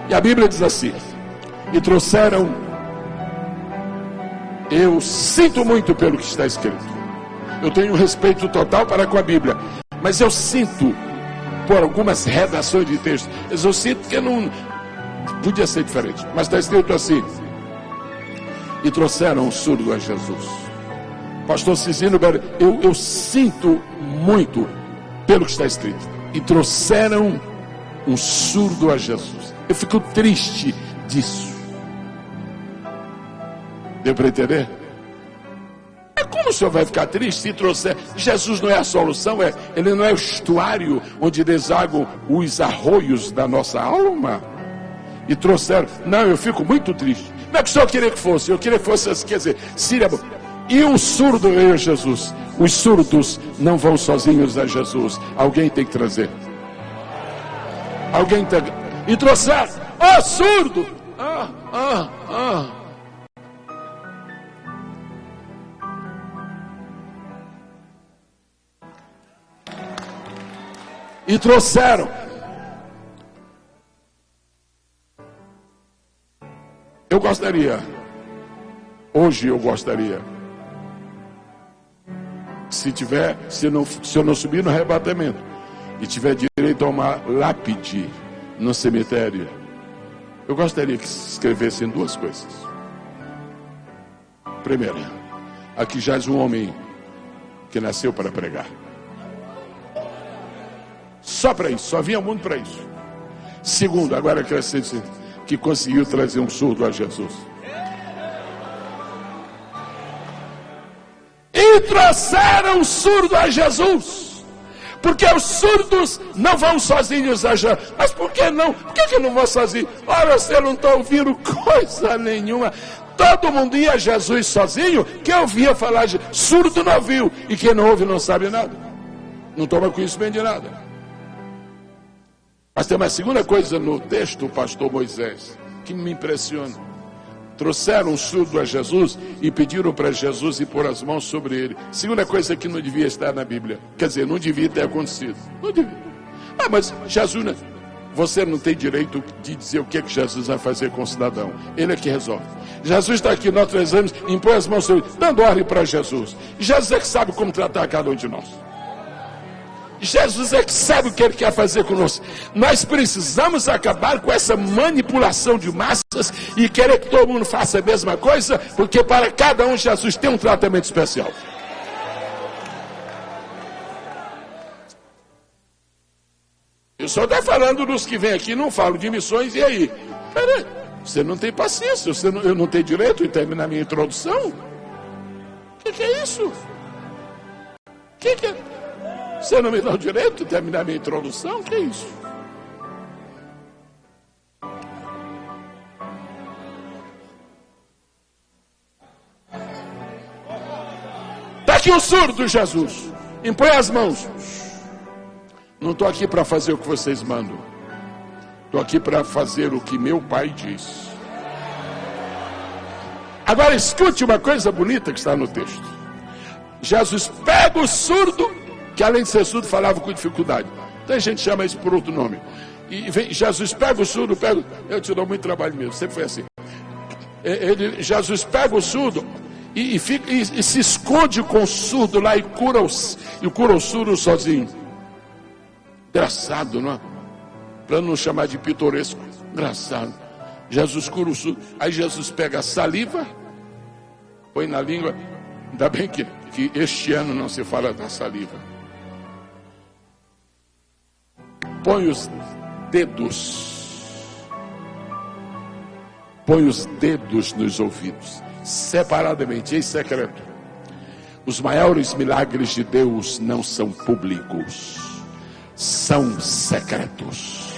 E a Bíblia diz assim: e trouxeram. Eu sinto muito pelo que está escrito. Eu tenho respeito total para com a Bíblia, mas eu sinto por algumas redações de texto. Eu sinto que não podia ser diferente, mas está escrito assim: e trouxeram um surdo a Jesus. Pastor Cisino, eu sinto muito pelo que está escrito. E trouxeram um surdo a Jesus. Eu fico triste disso. Deu para entender? Como o senhor vai ficar triste se trouxer? Jesus não é a solução, ele não é o estuário onde desaguam os arroios da nossa alma. E trouxeram. Não, eu fico muito triste. Como é que o senhor queria que fosse? Eu queria que fosse, quer dizer, Síria. E o surdo veio a Jesus. Os surdos não vão sozinhos a Jesus. Alguém tem que trazer. Alguém tem. E trouxeram. Ó, surdo! E trouxeram. Eu gostaria, hoje eu gostaria, se eu não subir no arrebatamento e tiver direito a uma lápide no cemitério, eu gostaria que se escrevessem 2 coisas. Primeira, aqui jaz um homem que nasceu para pregar. Só para isso, só vinha ao mundo para isso. Segundo, agora acrescente que conseguiu trazer um surdo a Jesus. E trouxeram um surdo a Jesus. Porque os surdos não vão sozinhos a Jesus. Mas por que não? Por que não vão sozinhos? Ora, você não está ouvindo coisa nenhuma. Todo mundo ia a Jesus sozinho. Quem ouvia falar de surdo não ouviu. E quem não ouve não sabe nada. Não toma conhecimento de nada. Mas tem uma segunda coisa no texto, pastor Moisés, que me impressiona. Trouxeram um surdo a Jesus e pediram para Jesus ir pôr as mãos sobre ele. Segunda coisa que não devia estar na Bíblia. Quer dizer, não devia ter acontecido. Não devia. Mas Jesus, você não tem direito de dizer o que Jesus vai fazer com o cidadão. Ele é que resolve. Jesus está aqui, nós rezamos, impõe as mãos sobre ele, dando ordem para Jesus. Jesus é que sabe como tratar cada um de nós. Jesus é que sabe o que ele quer fazer conosco. Nós precisamos acabar com essa manipulação de massas e querer que todo mundo faça a mesma coisa, porque para cada um Jesus tem um tratamento especial. Eu só estou falando dos que vêm aqui, não falo de missões, e aí? Peraí, você não tem paciência, eu não tenho direito de terminar minha introdução? O que é isso? O que é? Você não me dá o direito de terminar minha introdução? O que é isso? Está aqui o surdo, Jesus. Impõe as mãos. Não estou aqui para fazer o que vocês mandam. Estou aqui para fazer o que meu pai diz. Agora escute uma coisa bonita que está no texto. Jesus pega o surdo, que além de ser surdo, falava com dificuldade. Então a gente chama isso por outro nome. E Jesus pega o surdo, eu te dou muito trabalho mesmo, sempre foi assim. Jesus pega o surdo e se esconde com o surdo lá e cura o surdo sozinho. Engraçado, não é? Para não chamar de pitoresco. Engraçado. Jesus cura o surdo. Aí Jesus pega a saliva, põe na língua. Ainda bem que este ano não se fala da saliva. Põe os dedos nos ouvidos, separadamente, em secreto. Os maiores milagres de Deus não são públicos, são secretos.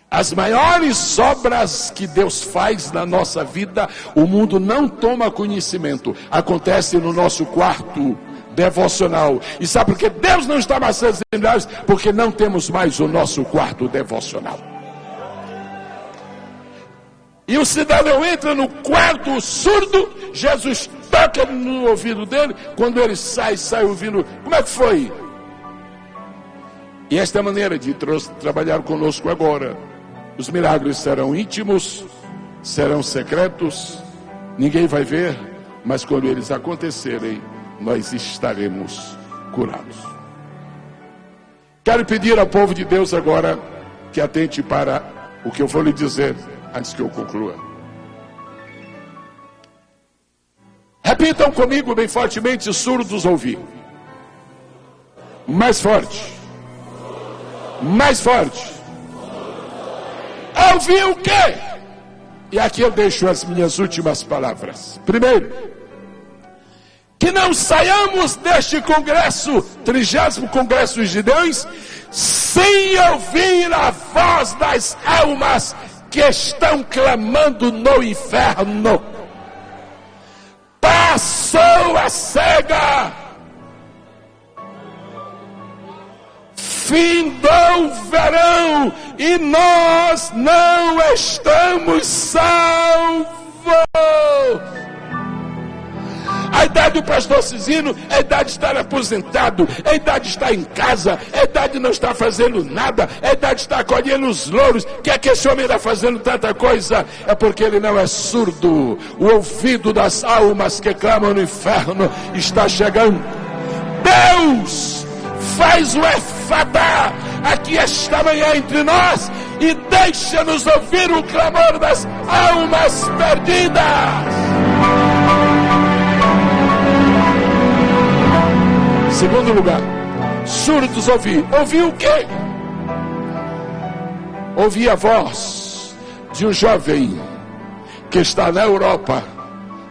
As maiores obras que Deus faz na nossa vida, o mundo não toma conhecimento, acontece no nosso quarto devocional. E sabe por que Deus não está amassando os milagres? Porque não temos mais o nosso quarto devocional. E o cidadão entra no quarto surdo, Jesus toca no ouvido dele, quando ele sai ouvindo. Como é que foi? E esta é a maneira de trabalhar conosco agora. Os milagres serão íntimos, serão secretos, ninguém vai ver, mas quando eles acontecerem, nós estaremos curados. Quero pedir ao povo de Deus agora que atente para o que eu vou lhe dizer antes que eu conclua. Repitam comigo bem fortemente, surdos ouvir. Mais forte. Mais forte. Ouvir o quê? E aqui eu deixo as minhas últimas palavras. Primeiro, que não saiamos deste congresso, 30º Congresso dos Gideões, sem ouvir a voz das almas que estão clamando no inferno. Passou a cega, findou o verão e nós não estamos salvos. A idade do pastor Cisino é a idade de estar aposentado, é a idade de estar em casa, é a idade de não estar fazendo nada, é a idade de estar colhendo os louros. Que é que esse homem está fazendo tanta coisa? É porque ele não é surdo. O ouvido das almas que clamam no inferno está chegando. Deus faz o Efatá aqui esta manhã entre nós e deixa-nos ouvir o clamor das almas perdidas. Segundo lugar, surdos ouvir. Ouvir o quê? Ouvir a voz de um jovem que está na Europa,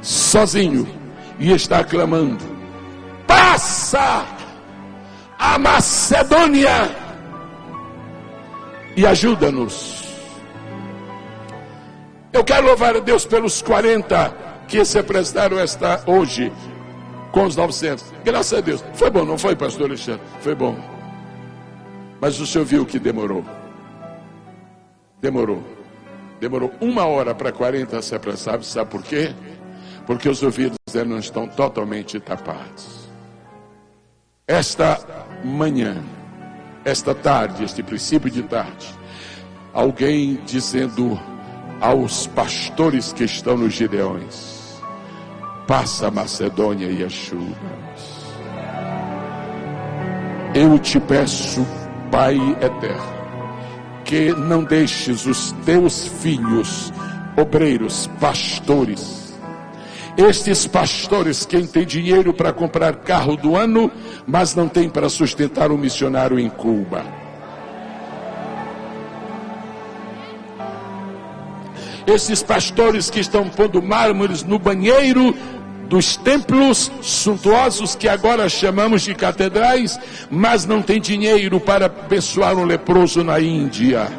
sozinho, e está clamando: passa a Macedônia e ajuda-nos. Eu quero louvar a Deus pelos 40 que se apresentaram hoje com os 900. Graças a Deus. Foi bom, não foi, pastor Alexandre? Foi bom. Mas o senhor viu que demorou. Demorou 1 hora para 40 se apressar. Sabe por quê? Porque os ouvidos dele não estão totalmente tapados. Esta manhã, esta tarde, este princípio de tarde, alguém dizendo aos pastores que estão nos Gideões: passa a Macedônia e ajuda-nos. Eu te peço, Pai eterno, que não deixes os teus filhos, obreiros, pastores, estes pastores que têm dinheiro para comprar carro do ano, mas não tem para sustentar um missionário em Cuba. Esses pastores que estão pondo mármores no banheiro dos templos suntuosos que agora chamamos de catedrais, mas não tem dinheiro para abençoar um leproso na Índia.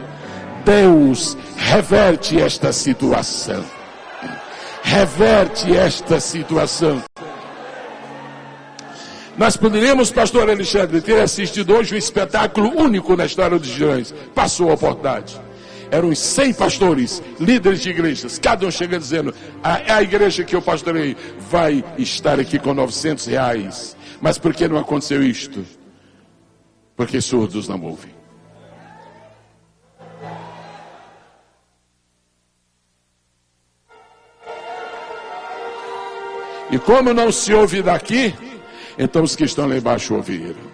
Deus, reverte esta situação. Reverte esta situação. Nós poderíamos, pastor Alexandre, ter assistido hoje um espetáculo único na história dos Gideões. Passou a oportunidade. Eram os 100 pastores, líderes de igrejas, cada um chega dizendo: a igreja que eu pastorei vai estar aqui com R$900. Mas por que não aconteceu isto? Porque surdos não ouvem. E como não se ouve daqui, então os que estão lá embaixo ouviram.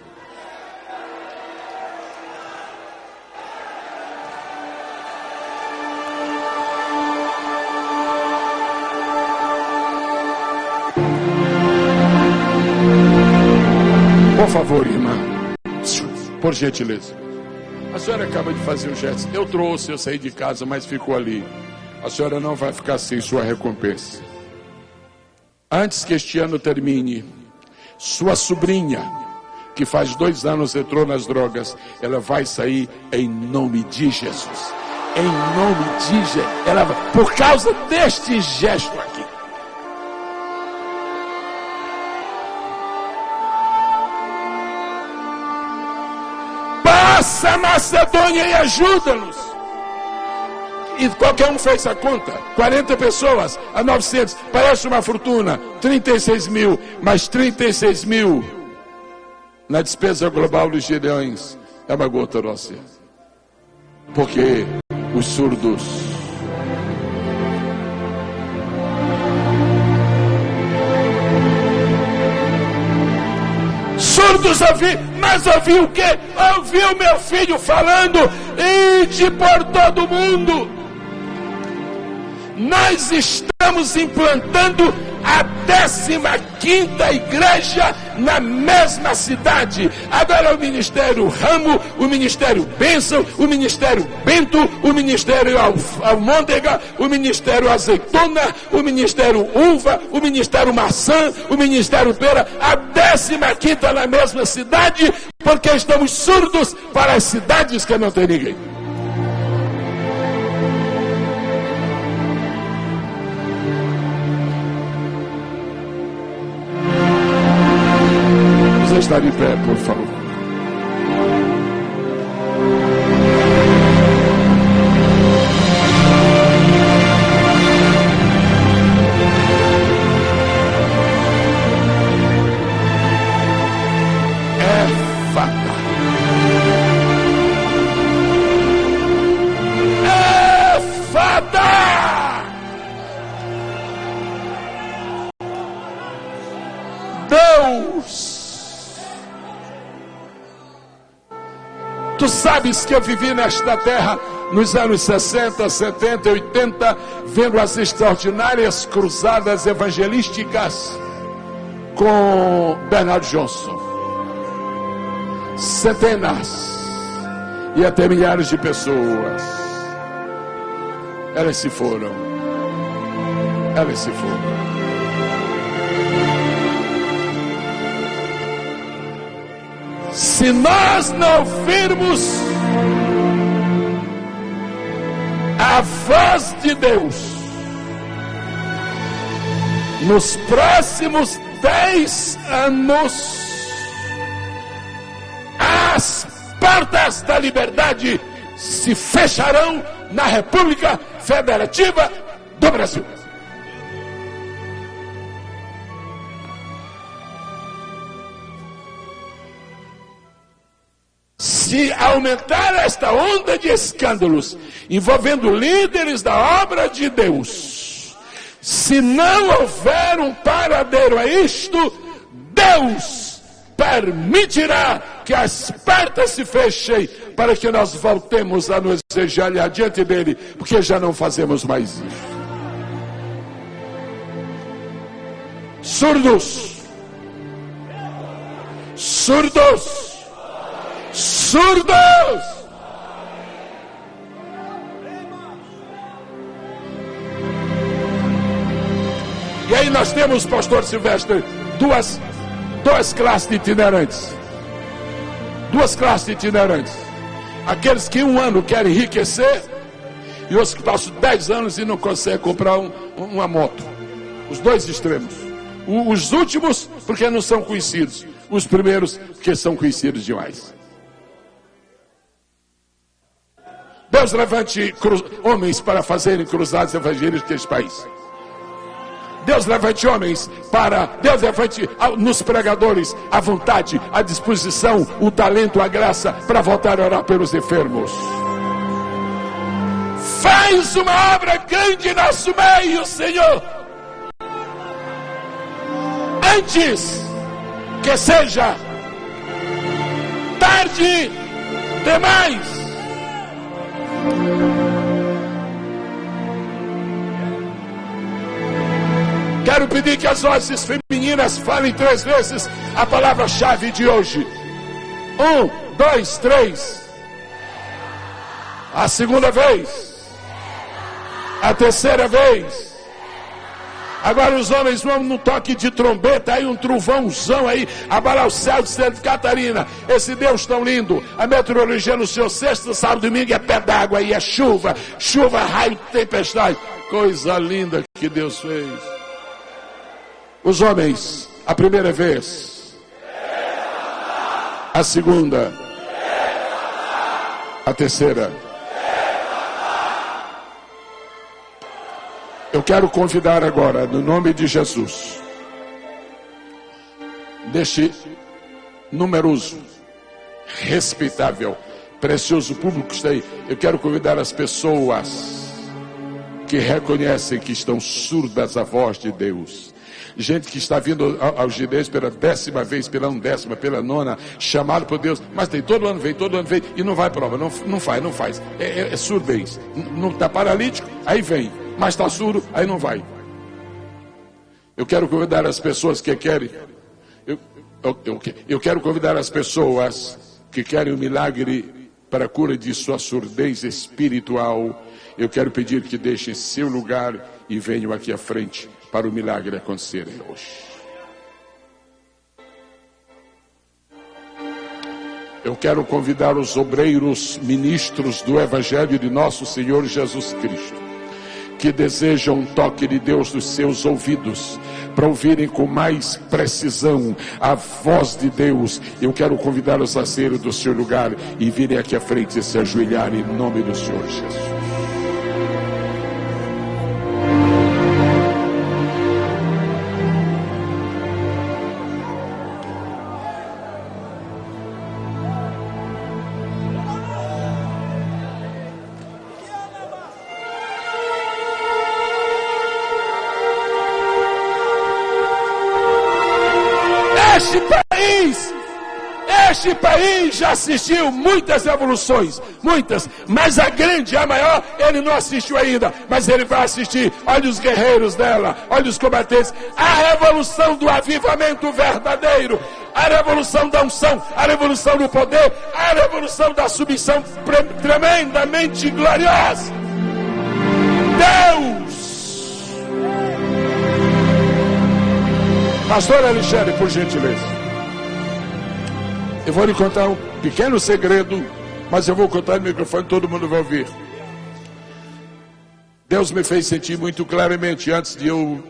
Por favor, irmã, por gentileza. A senhora acaba de fazer o gesto. Eu trouxe, eu saí de casa, mas ficou ali. A senhora não vai ficar sem sua recompensa. Antes que este ano termine, sua sobrinha, que faz 2 anos entrou nas drogas, ela vai sair em nome de Jesus. Em nome de Jesus. Ela vai, por causa deste gesto aqui. Passa a Macedônia e ajuda-nos. E qualquer um fez a conta. 40 pessoas a 900. Parece uma fortuna. 36 mil. Mas 36 mil na despesa global dos Gideões é uma gota nossa. Porque os surdos ouvi, mas ouvi o quê? Ouvi o meu filho falando: ide por todo mundo. Nós estamos implantando a 15ª igreja na mesma cidade. Agora o Ministério Ramo, o Ministério Bênção, o Ministério Bento, o Ministério Almôndega, o Ministério Azeitona, o Ministério Uva, o Ministério Maçã, o Ministério Pera, a 15ª na mesma cidade, porque estamos surdos para as cidades que não tem ninguém. Está de pé, por favor. Éfata. Éfata. Deus. Tu sabes que eu vivi nesta terra nos anos 60, 70, 80, vendo as extraordinárias cruzadas evangelísticas com Bernard Johnson. Centenas e até milhares de pessoas. Elas se foram. Elas se foram. Se nós não ouvirmos a voz de Deus, nos próximos 10 anos, as portas da liberdade se fecharão na República Federativa do Brasil. Se aumentar esta onda de escândalos envolvendo líderes da obra de Deus, se não houver um paradeiro a isto, Deus permitirá que as portas se fechem para que nós voltemos a nos ajoelhar diante dele, porque já não fazemos mais isso. Surdos, surdos, surdos. E aí nós temos, pastor Silvestre, duas classes de itinerantes. Duas classes de itinerantes. Aqueles que um ano querem enriquecer e os que passam 10 anos e não conseguem comprar uma moto. Os dois extremos. Os últimos porque não são conhecidos. Os primeiros porque são conhecidos demais. Deus levante homens para fazerem cruzadas evangélicas neste país. Deus levante homens Deus levante nos pregadores a vontade, a disposição, o talento, a graça para voltar a orar pelos enfermos. Faz uma obra grande em nosso meio, Senhor. Antes que seja tarde demais. Quero pedir que as vozes femininas falem 3 vezes a palavra-chave de hoje. 1, 2, 3. A segunda vez. A terceira vez. Agora os homens vão no toque de trombeta, aí um trovãozão aí, abalar o céu de Santa Catarina. Esse Deus tão lindo. A meteorologia no seu sexta, sábado, domingo é pé d'água aí, é chuva, raio, tempestade. Coisa linda que Deus fez. Os homens, a primeira vez. A segunda. A terceira. Eu quero convidar agora, no nome de Jesus, deste numeroso, respeitável, precioso público que está aí, eu quero convidar as pessoas que reconhecem que estão surdas à voz de Deus. Gente que está vindo aos gideões pela 10ª vez, pela 1ª, pela 9ª, chamado por Deus, mas tem todo ano vem, e não vai à prova, não faz. É surdez. Não está paralítico, aí vem. Mas está surdo, aí não vai. Eu quero convidar as pessoas que querem. Eu quero convidar as pessoas que querem um milagre para a cura de sua surdez espiritual. Eu quero pedir que deixem seu lugar e venham aqui à frente para o milagre acontecer hoje. Eu quero convidar os obreiros ministros do Evangelho de nosso Senhor Jesus Cristo, que desejam um toque de Deus nos seus ouvidos, para ouvirem com mais precisão a voz de Deus. Eu quero convidá-los a sair do seu lugar e virem aqui à frente e se ajoelharem em nome do Senhor Jesus. Este país já assistiu muitas revoluções, mas a grande, a maior, ele não assistiu ainda, mas ele vai assistir. Olha os guerreiros dela, olha os combatentes, a revolução do avivamento verdadeiro, a revolução da unção, a revolução do poder, a revolução da submissão tremendamente gloriosa. Deus! Pastor Alexandre, por gentileza. Eu vou lhe contar um pequeno segredo, mas eu vou contar no microfone, todo mundo vai ouvir. Deus me fez sentir muito claramente, antes de eu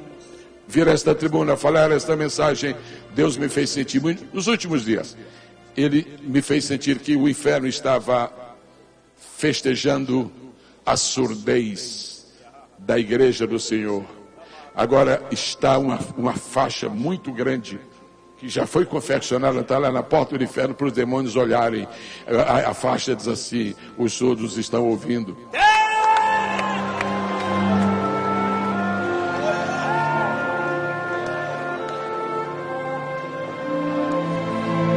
vir a esta tribuna, falar esta mensagem, Deus me fez sentir muito, nos últimos dias, ele me fez sentir que o inferno estava festejando a surdez da igreja do Senhor. Agora está uma faixa muito grande, que já foi confeccionada, está lá na porta do inferno para os demônios olharem. A faixa diz assim: os surdos estão ouvindo.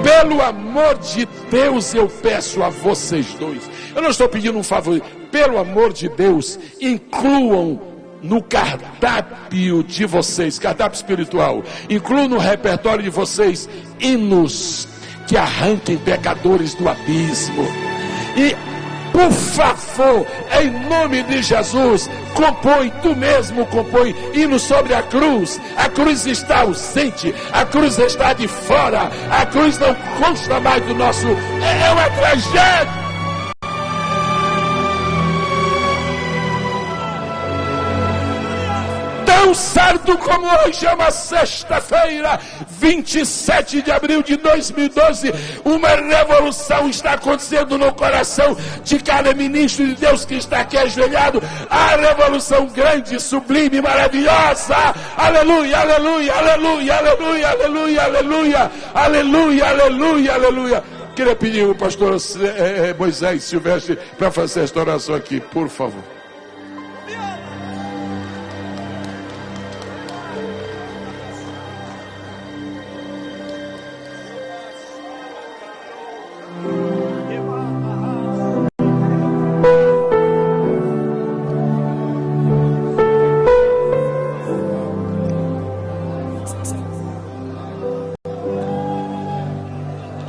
Pelo amor de Deus, eu peço a vocês dois, eu não estou pedindo um favor, pelo amor de Deus, incluam no cardápio de vocês, cardápio espiritual, incluam no repertório de vocês hinos que arranquem pecadores do abismo. E, por favor, em nome de Jesus, compõe, tu mesmo compõe hino sobre a cruz. A cruz está ausente, a cruz está de fora, a cruz não consta mais do nosso, é uma tragédia. Tão certo como hoje é uma sexta-feira, 27 de abril de 2012, uma revolução está acontecendo no coração de cada ministro de Deus que está aqui ajoelhado. A revolução grande, sublime, maravilhosa. Aleluia, aleluia, aleluia, aleluia, aleluia, aleluia, aleluia, aleluia, aleluia. Queria pedir o pastor Moisés Silvestre para fazer esta oração aqui, por favor.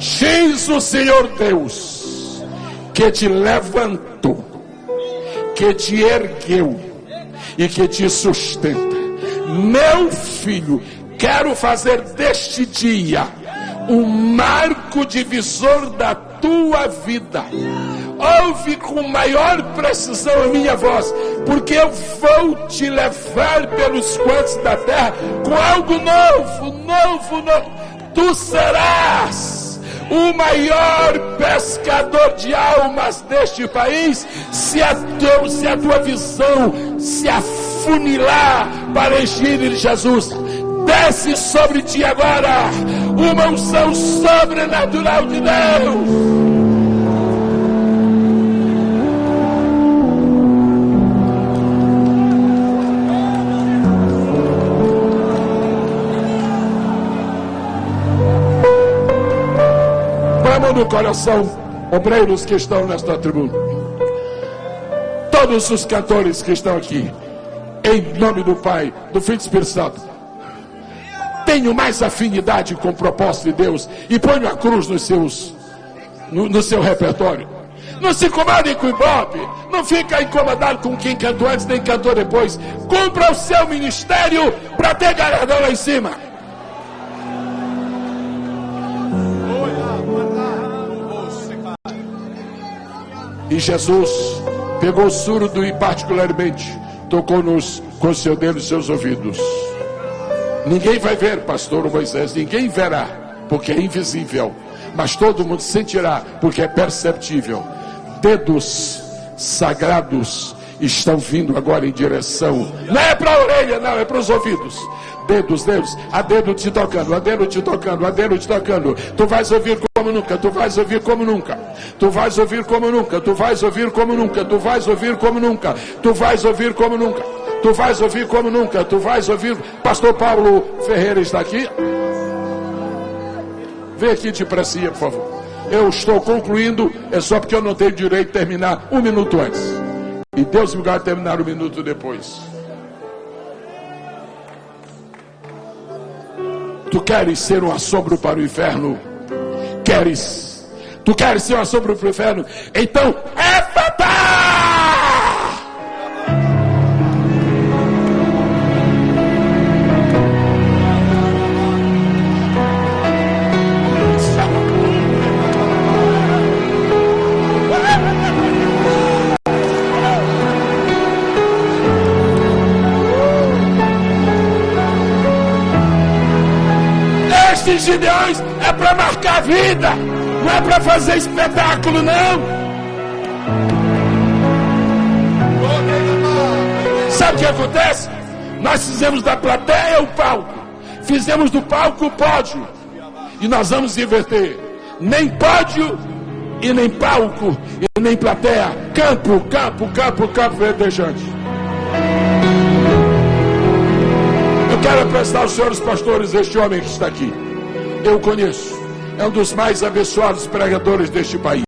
Diz o Senhor Deus, que te levantou, que te ergueu e que te sustenta. Meu filho, quero fazer deste dia um marco divisor da tua vida. Ouve com maior precisão a minha voz, porque eu vou te levar pelos cantos da terra com algo novo, novo, novo. Tu serás o maior pescador de almas deste país, se a tua visão se afunilar para encher de Jesus. Desce sobre ti agora uma unção sobrenatural de Deus. No coração, obreiros que estão nesta tribuna, todos os cantores que estão aqui, em nome do Pai, do Filho e do Espírito Santo, tenho mais afinidade com o propósito de Deus e ponho a cruz no seu repertório. Não se incomodem com o Ibope, não fica incomodado com quem cantou antes nem cantou depois. Cumpra o seu ministério para ter galardão lá em cima. E Jesus pegou o surdo e particularmente tocou-nos com o seu dedo e seus ouvidos. Ninguém vai ver, pastor Moisés, ninguém verá, porque é invisível, mas todo mundo sentirá, porque é perceptível. Dedos sagrados estão vindo agora em direção, não é para a orelha, não, é para os ouvidos. Dedos, a dedo te tocando, a dedo te tocando, a dedo te tocando. Tu vais ouvir como nunca, tu vais ouvir como nunca, tu vais ouvir como nunca, tu vais ouvir como nunca, tu vais ouvir como nunca, tu vais ouvir como nunca, tu vais ouvir como nunca, tu vais ouvir. Pastor Paulo Ferreira está aqui. Vem aqui depressa, por favor. Eu estou concluindo, é só porque eu não tenho direito de terminar um minuto antes. E Deus me vai terminar um minuto depois. Tu queres ser um assombro para o inferno? Tu queres ser um assombro para o inferno? Então, Éfata! Estes gideões é para marcar a vida. Não é para fazer espetáculo, não. Sabe o que acontece? Nós fizemos da plateia o palco. Fizemos do palco o pódio. E nós vamos inverter. Nem pódio e nem palco e nem plateia. Campo, campo, campo, campo verdejante. Eu quero apresentar aos senhores pastores este homem que está aqui. Eu o conheço. É um dos mais abençoados pregadores deste país.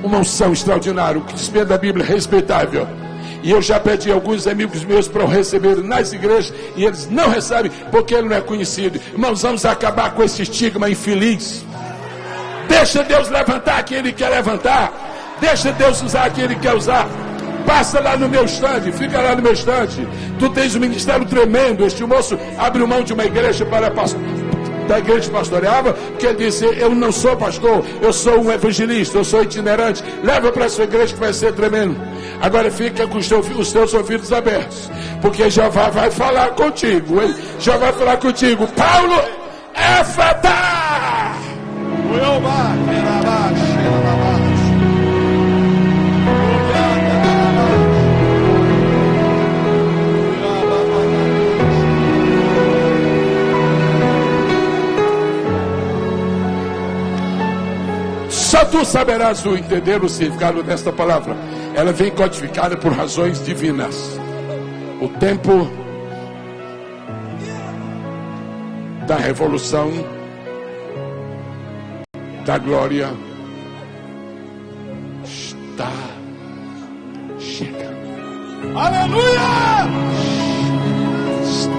Uma unção extraordinária. O que diz da Bíblia, respeitável. E eu já pedi a alguns amigos meus para o receber nas igrejas. E eles não recebem porque ele não é conhecido. Irmãos, vamos acabar com esse estigma infeliz. Deixa Deus levantar quem Ele quer levantar. Deixa Deus usar quem Ele quer usar. Passa lá no meu estande, fica lá no meu estande. Tu tens um ministério tremendo. Este moço abriu mão de uma igreja para da igreja pastoreava, porque ele disse: eu não sou pastor, eu sou um evangelista, eu sou itinerante. Leva para a sua igreja que vai ser tremendo. Agora fica com os teus ouvidos abertos, porque Jeová vai falar contigo, hein? Já vai falar contigo. Paulo, Éfata! Só tu saberás o entender o significado desta palavra. Ela vem codificada por razões divinas. O tempo da revolução, da glória, está chegando. Aleluia! Está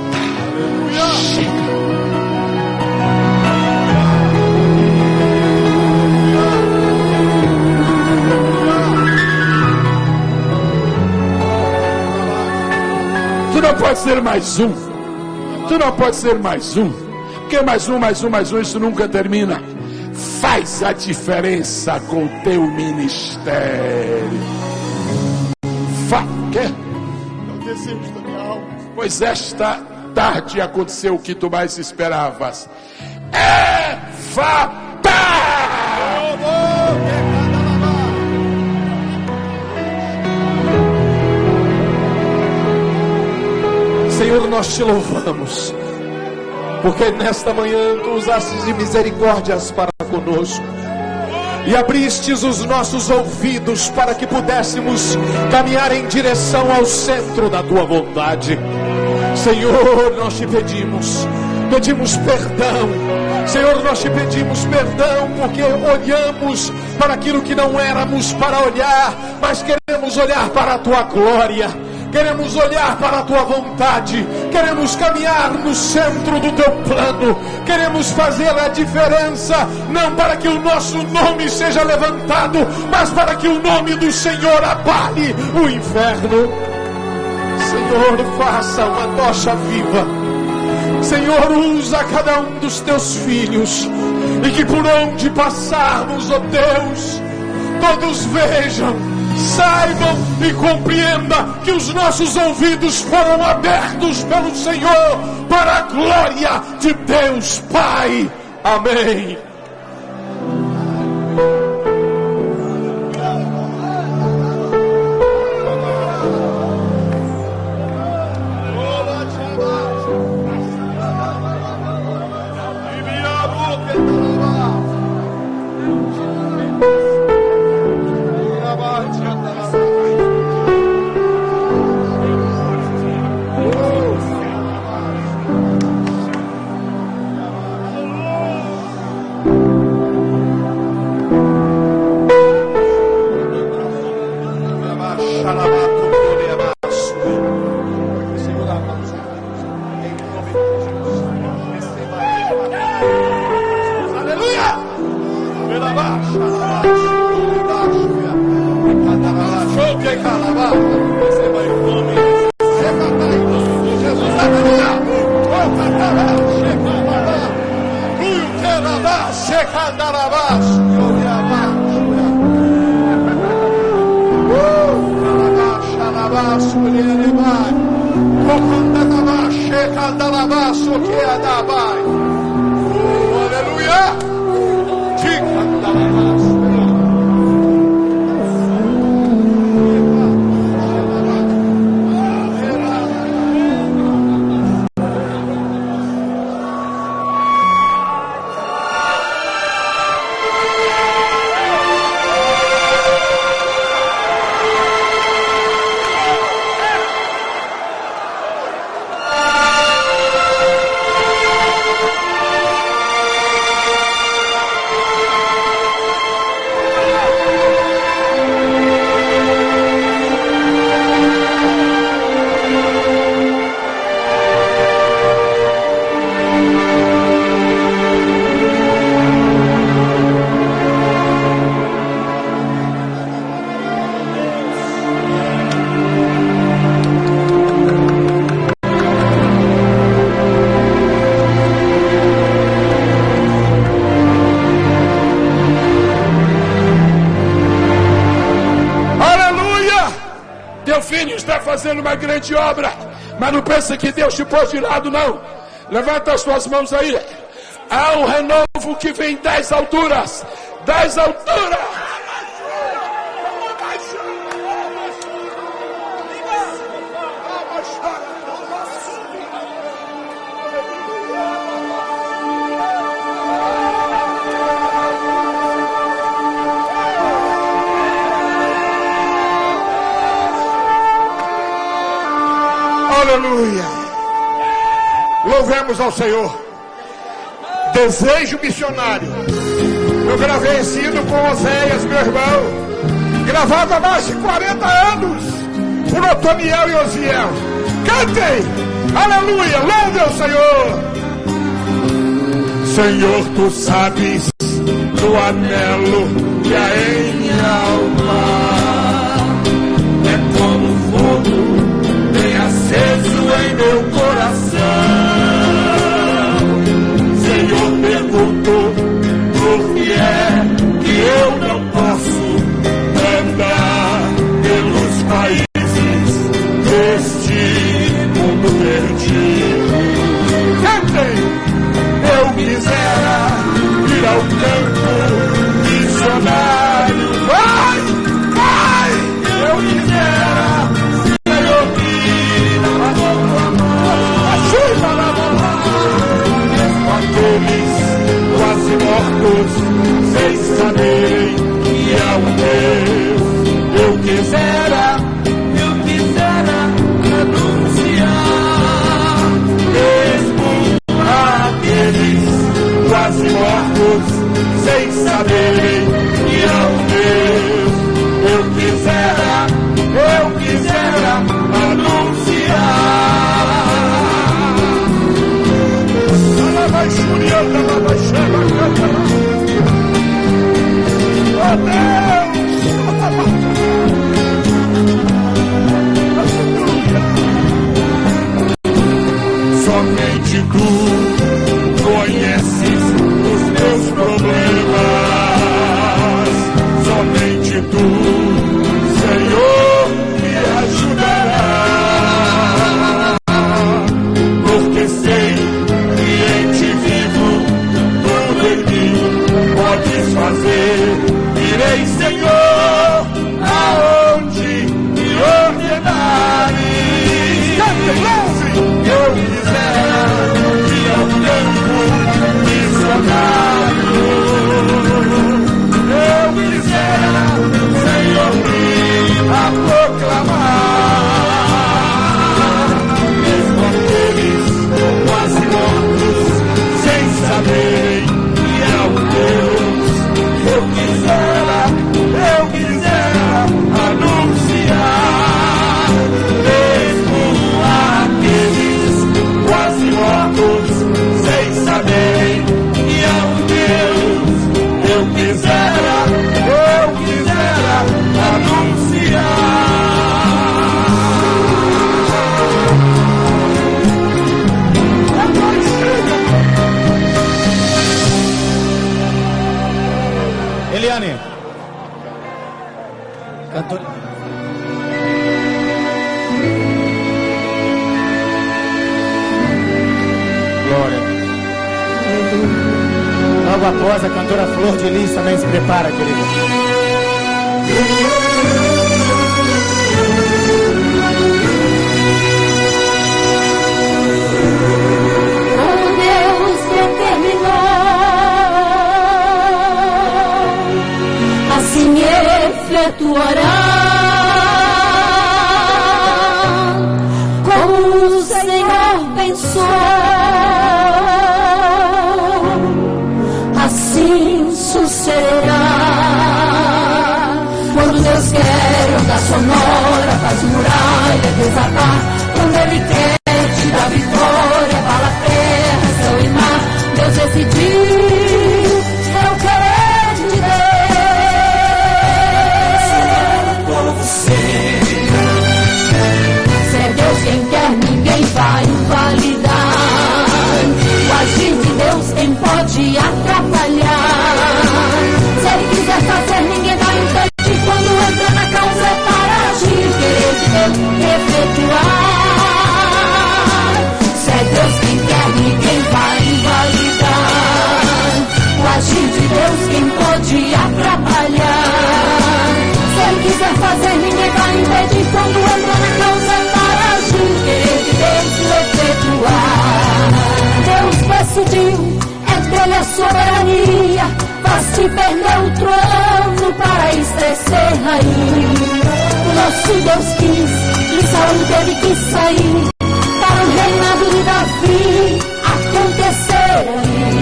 chegando. Tu não pode ser mais um. Tu não pode ser mais um. Porque mais um, isso nunca termina. Faz a diferença com o teu ministério. Quê? É o desejo da minha alma. Pois esta tarde aconteceu o que tu mais esperavas. Éfata! Senhor, nós te louvamos, porque nesta manhã tu usastes de misericórdias para conosco e abristes os nossos ouvidos para que pudéssemos caminhar em direção ao centro da tua vontade. Senhor, nós te pedimos perdão. Senhor, nós te pedimos perdão porque olhamos para aquilo que não éramos para olhar, mas queremos olhar para a tua glória. Queremos olhar para a tua vontade. Queremos caminhar no centro do teu plano. Queremos fazer a diferença, não para que o nosso nome seja levantado, mas para que o nome do Senhor abale o inferno. Senhor, faça uma tocha viva. Senhor, usa cada um dos teus filhos, e que por onde passarmos, ó Deus, todos vejam, saibam e compreendam que os nossos ouvidos foram abertos pelo Senhor para a glória de Deus Pai. Amém. Aleluia! Fazendo uma grande obra, mas não pensa que Deus te pôs de lado, não. Levanta as suas mãos aí. Há um renovo que vem das alturas, das alturas. Aleluia. Louvemos ao Senhor. Desejo missionário. Eu gravei esse hino com Oséias, meu irmão, gravado há mais de 40 anos por Otoniel e Osiel. Cantem. Aleluia. Louve ao Senhor. Senhor, tu sabes do anelo que há em minha alma. É como fogo aceso em meu coração. Senhor, perguntou por que é que eu não posso andar pelos países deste mundo perdido. Cantem! Eu quisera ir ao campo missionário. Vai! Vai! Eu quisera quase mortos, sem saberem que é um Deus. Eu quisera anunciar, mesmo aqueles quase mortos, sem saberem que é um Deus. Eu quisera anunciar. Oh Deus! Somente tu conheces os meus problemas. Somente tu, Senhor, me ajudará. Porque sei que em ti vivo, tudo em mim podes fazer. Irei, Senhor, aonde me ordenares. Eu quisera ir ao campo missionário. Eu quisera, Senhor, vir a proclamar. Mesmo aqueles quase mortos, sem saberem que é um Deus. Eu quisera anunciar, mesmo aqueles quase mortos, sem saberem que é um Deus. Eu quisera anunciar. Eliane, cantor. Glória. logo após, a cantora Flor de Lis também se prepara, querida. O Deus determinou, assim efetuará. Como o Senhor pensou, assim sucederá. Quando Deus quer onda sonora, faz muralha desabar. Quando Ele quer te dar vitória, bala terra, céu e mar. Deus decidiu, é o querer de Deus. Com você. Se é Deus quem quer, ninguém vai invalidar. O agir de Deus, quem pode atrapalhar? Se Ele quiser fazer, ninguém vai impedir. Quando entra na causa é para agir, querer de Deus efetuar. Se é Deus quem quer, ninguém vai invalidar. O agir de Deus, quem pode atrapalhar? Se Ele quiser fazer, ninguém vai impedir. Quando entra na causa é para agir, querer de Deus efetuar. Deus decidiu, é dele a soberania. Faz-te perder o trono para estrecer rainha. O nosso Deus quis, e Saul teve que sair para o reinado de Davi acontecer ali.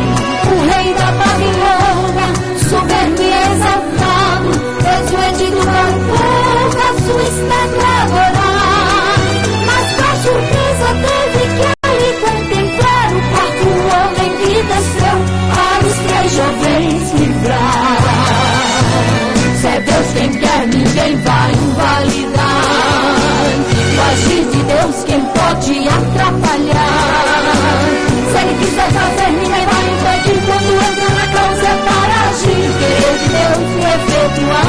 O rei da Babilônia, soberbo e exaltado, persuadido para o povo a sua estátua adorar. Mas pra surpresa teve que ali contemplar o quarto homem que desceu para os 3 jovens livrar. Se é Deus quem quer, ninguém vai invalidar. O agir de Deus, quem pode atrapalhar? Se Ele quiser fazer, ninguém vai impedir. Quando entra na causa é para agir, querer de Deus efetuar.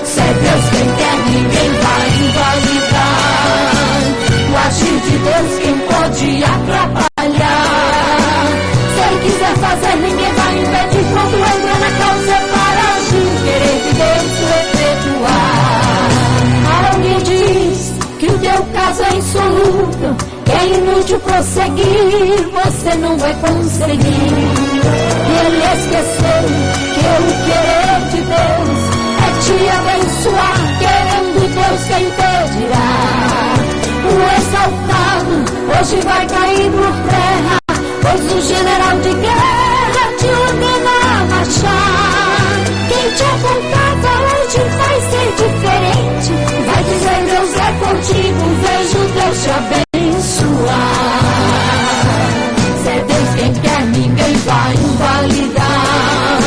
Se é Deus quem quer, ninguém vai invalidar. O agir de Deus, quem pode atrapalhar? Se Ele quiser fazer, ninguém vai impedir. Quando entra na causa é para agir, querer de Deus efetuar. Alguém diz que o teu caso é insolúvel, que é inútil prosseguir, você não vai conseguir. E ele esqueceu que o querer de Deus é te abençoar, querendo Deus quem impedirá. O exaltado hoje vai cair por terra, pois o general de guerra te ordena a marchar. Quem te apontava hoje vai ser diferente, vai dizer Deus é contigo, vejo Deus te abençoar. Se é Deus quem quer, ninguém vai invalidar.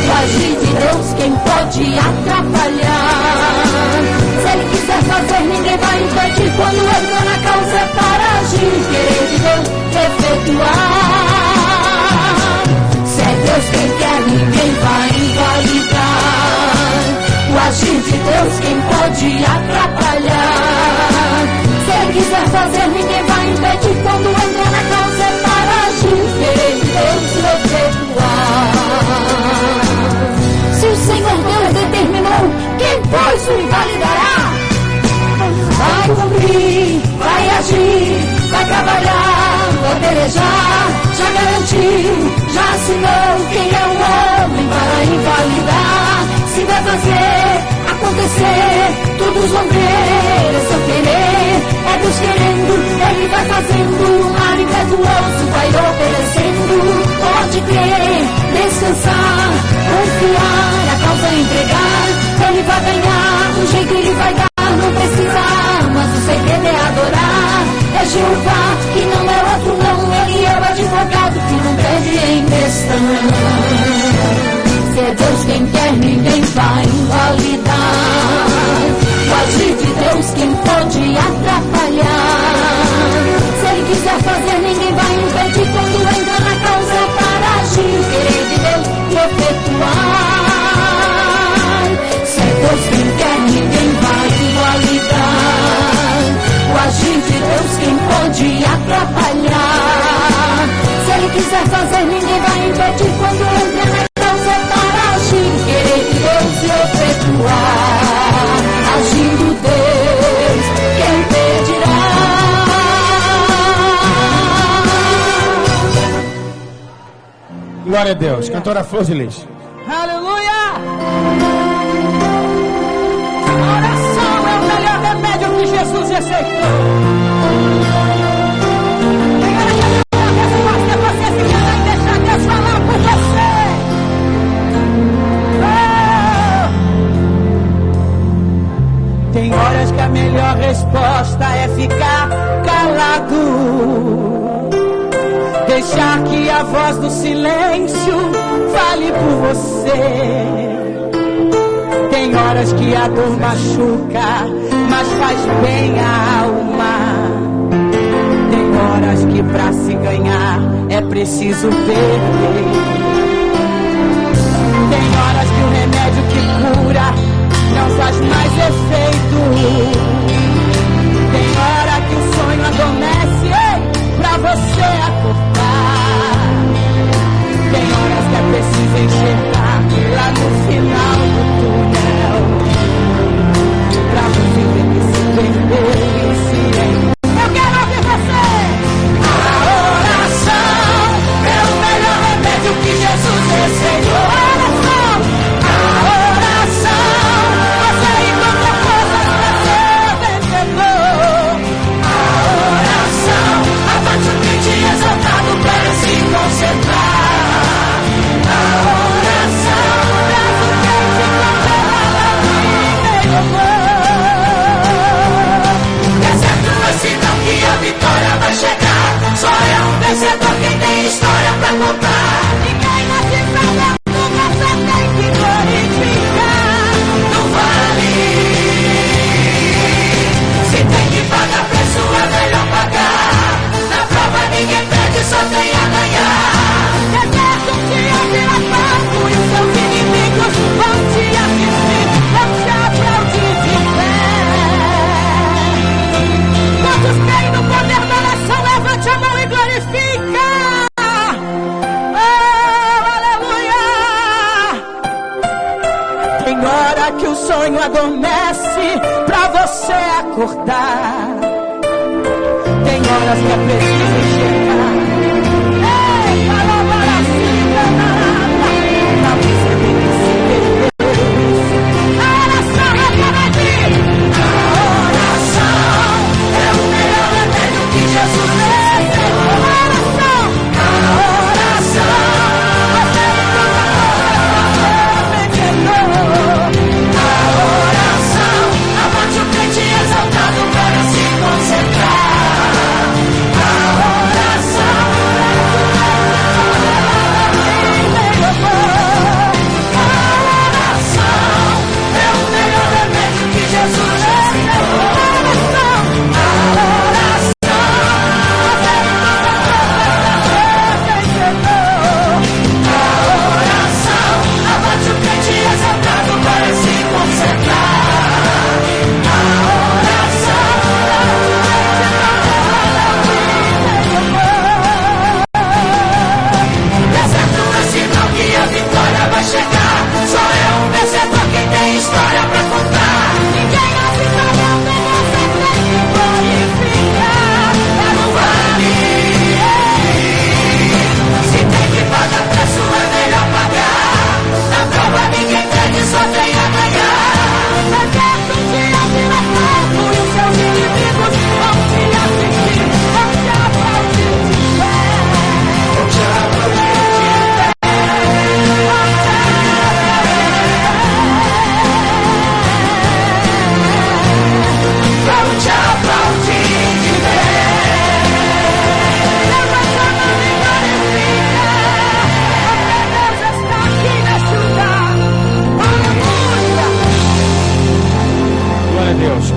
O agir de Deus, quem pode atrapalhar? Se Ele quiser fazer, ninguém vai impedir. Quando entra na causa é para agir, querer de Deus efetuar. Se é Deus quem quer, ninguém vai invalidar. O agir de Deus, quem pode atrapalhar? Se Ele quiser fazer, ninguém vai impedir. Quando entra na causa é para agir, querer de Deus efetuar. Se o Senhor Deus determinou, quem pois o invalidará? Vai cumprir, vai agir, vai trabalhar, vai pelejar, já garantiu, já assinou. Quem é o homem para invalidar? Se vai fazer acontecer, todos vão ver, é seu querer, é Deus querendo, Ele vai fazendo. O mar impetuoso vai obedecendo, pode crer, descansar, confiar, a causa entregar. Ele vai ganhar, do jeito Ele vai dar, não precisa, mas o segredo é adorar. É Jeová, que não é outro não, Ele é o advogado que não perde em questão. Se é Deus quem quer, ninguém vai invalidar. O agir de Deus, quem pode atrapalhar? Se Ele quiser fazer, ninguém vai impedir. Quando entra na causa é para agir, querer de Deus efetuar. Se é Deus quem quer, ninguém vai invalidar. O agir de Deus, quem pode atrapalhar? Se Ele quiser fazer, ninguém Glória a Deus. Cantora Flor de Lis. Aleluia! A oração é o melhor remédio que Jesus receitou. Tem horas que a melhor resposta é ficar calado, deixar que a voz do silêncio fale por você. Tem horas que a dor machuca, mas faz bem a alma. Tem horas que pra se ganhar é preciso perder. Tem horas que o remédio que cura não faz mais efeito. Tem hora que o sonho adormece, ei, pra você acordar. Tem horas que é preciso enxergar lá no final do túnel, pra você ver que se perdeu e se encontrou. Eu quero ouvir você. A oração é o melhor remédio que Jesus receitou. Só é um vencedor quem tem história pra contar. Ninguém nasce sabendo, você tem que glorificar. Não vale. Se tem que pagar preço, é melhor pagar. Na prova ninguém perde, só tem a ganhar. Deserto te ouvirá papo e os seus inimigos vão te assistir. Vão te aplaudir de pé. Quantos creem no poder da oração? Levante a mão e glorifica. Oh, aleluia. Tem hora que o sonho adormece pra você acordar. Tem horas que é preciso enxergar. Ei, palavra assim, danada. Pra você ver que se perdeu. A oração é remédio. A oração é o melhor remédio que Jesus deu.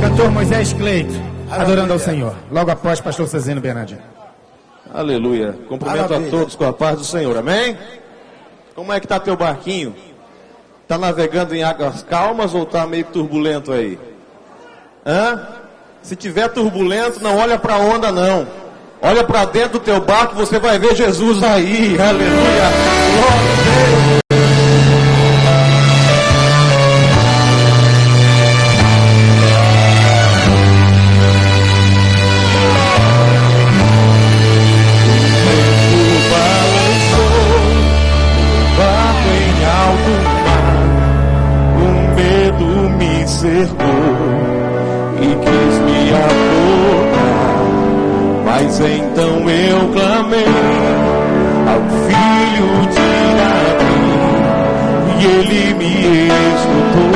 Cantor Moisés Cleito, adorando ao Senhor. Logo após, pastor Cezino Bernardino. Aleluia. Cumprimento a todos com a paz do Senhor. Amém? Como é que tá teu barquinho? Tá navegando em águas calmas ou tá meio turbulento aí? Hã? Se tiver turbulento, não olha para a onda não. Olha para dentro do teu barco, você vai ver Jesus aí. Aleluia. Glória a Deus. Então eu clamei ao Filho de Davi, e ele me escutou,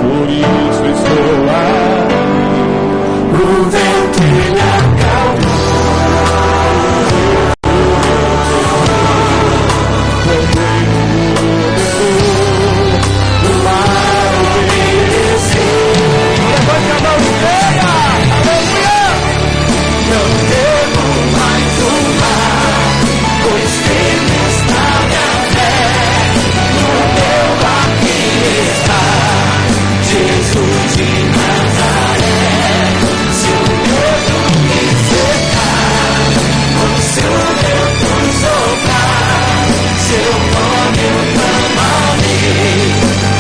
por isso estou aqui. O vento ele acalmou, o mar obedeceu. Levante a mão inteira, aleluia! Não devo mais um mar, pois Ele está minha fé, no meu barquinho está Jesus de Nazaré. Se o medo me cercar, o seu vento soprar, seu nome eu clamarei,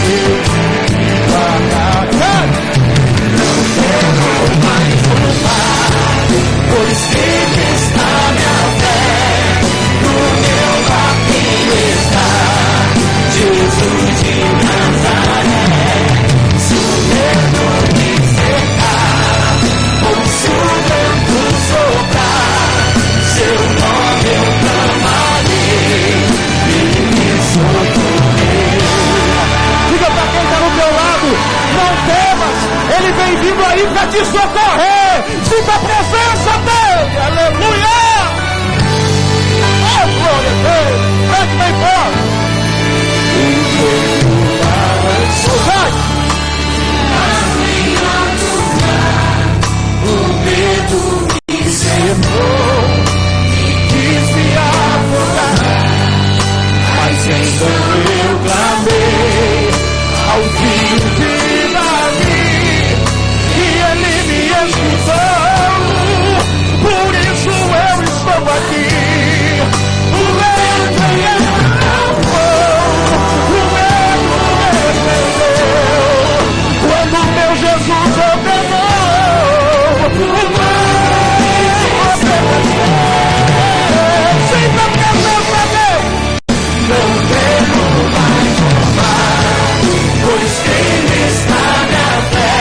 eu me guardarei. Não devo mais um mar, pois Ele está minha fé, no meu barquinho está Jesus de Nazaré. Se o medo me cercar, ou se o vento soprar, seu nome eu clamarei, e me socorrerei. Diga pra quem está no teu lado, não temas, Ele vem vindo aí pra te socorrer. Sinta a presença dele, aleluia! Oh, glória a Deus! Pede bem forte! O medo me cercou e quis me afogar, mas então eu clamei ao Filho de Davi, e ele me escutou, por isso eu estou aqui. O vento ele acalmou, o medo me prendeu, quando meu Jesus ordenou, o mar obedeceu. Sinta a presença dele. Não devo mais um mar, pois Ele está minha fé,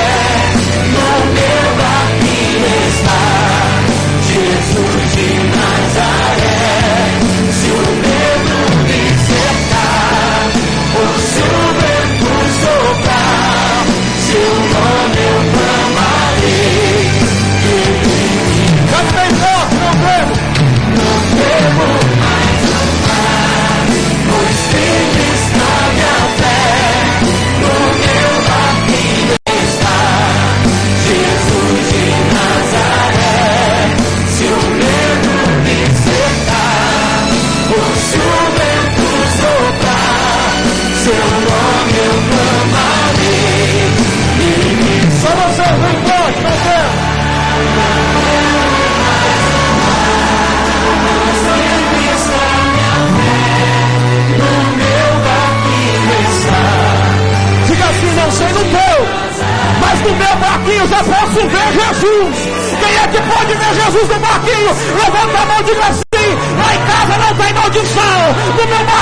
no meu barquinho está Jesus de Nazaré. Se o medo me cercar, ou se o vento soprar, seu nome eu clamarei, ele me... Canta bem forte, não devo mais um mar, pois Ele está minha fé, no meu barquinho está Jesus de Nazaré. Se o medo me cercar, ou se o vento soprar, seu nome eu clamarei, e me... Só você, vem forte, não quero. Ele está minha fé, no meu barquinho está. Diga assim, não sei no teu, mas no meu barquinho já posso ver Jesus. Quem é que pode ver Jesus no barquinho? Levanta a mão e diga assim: lá em casa não tem maldição, no meu barquinho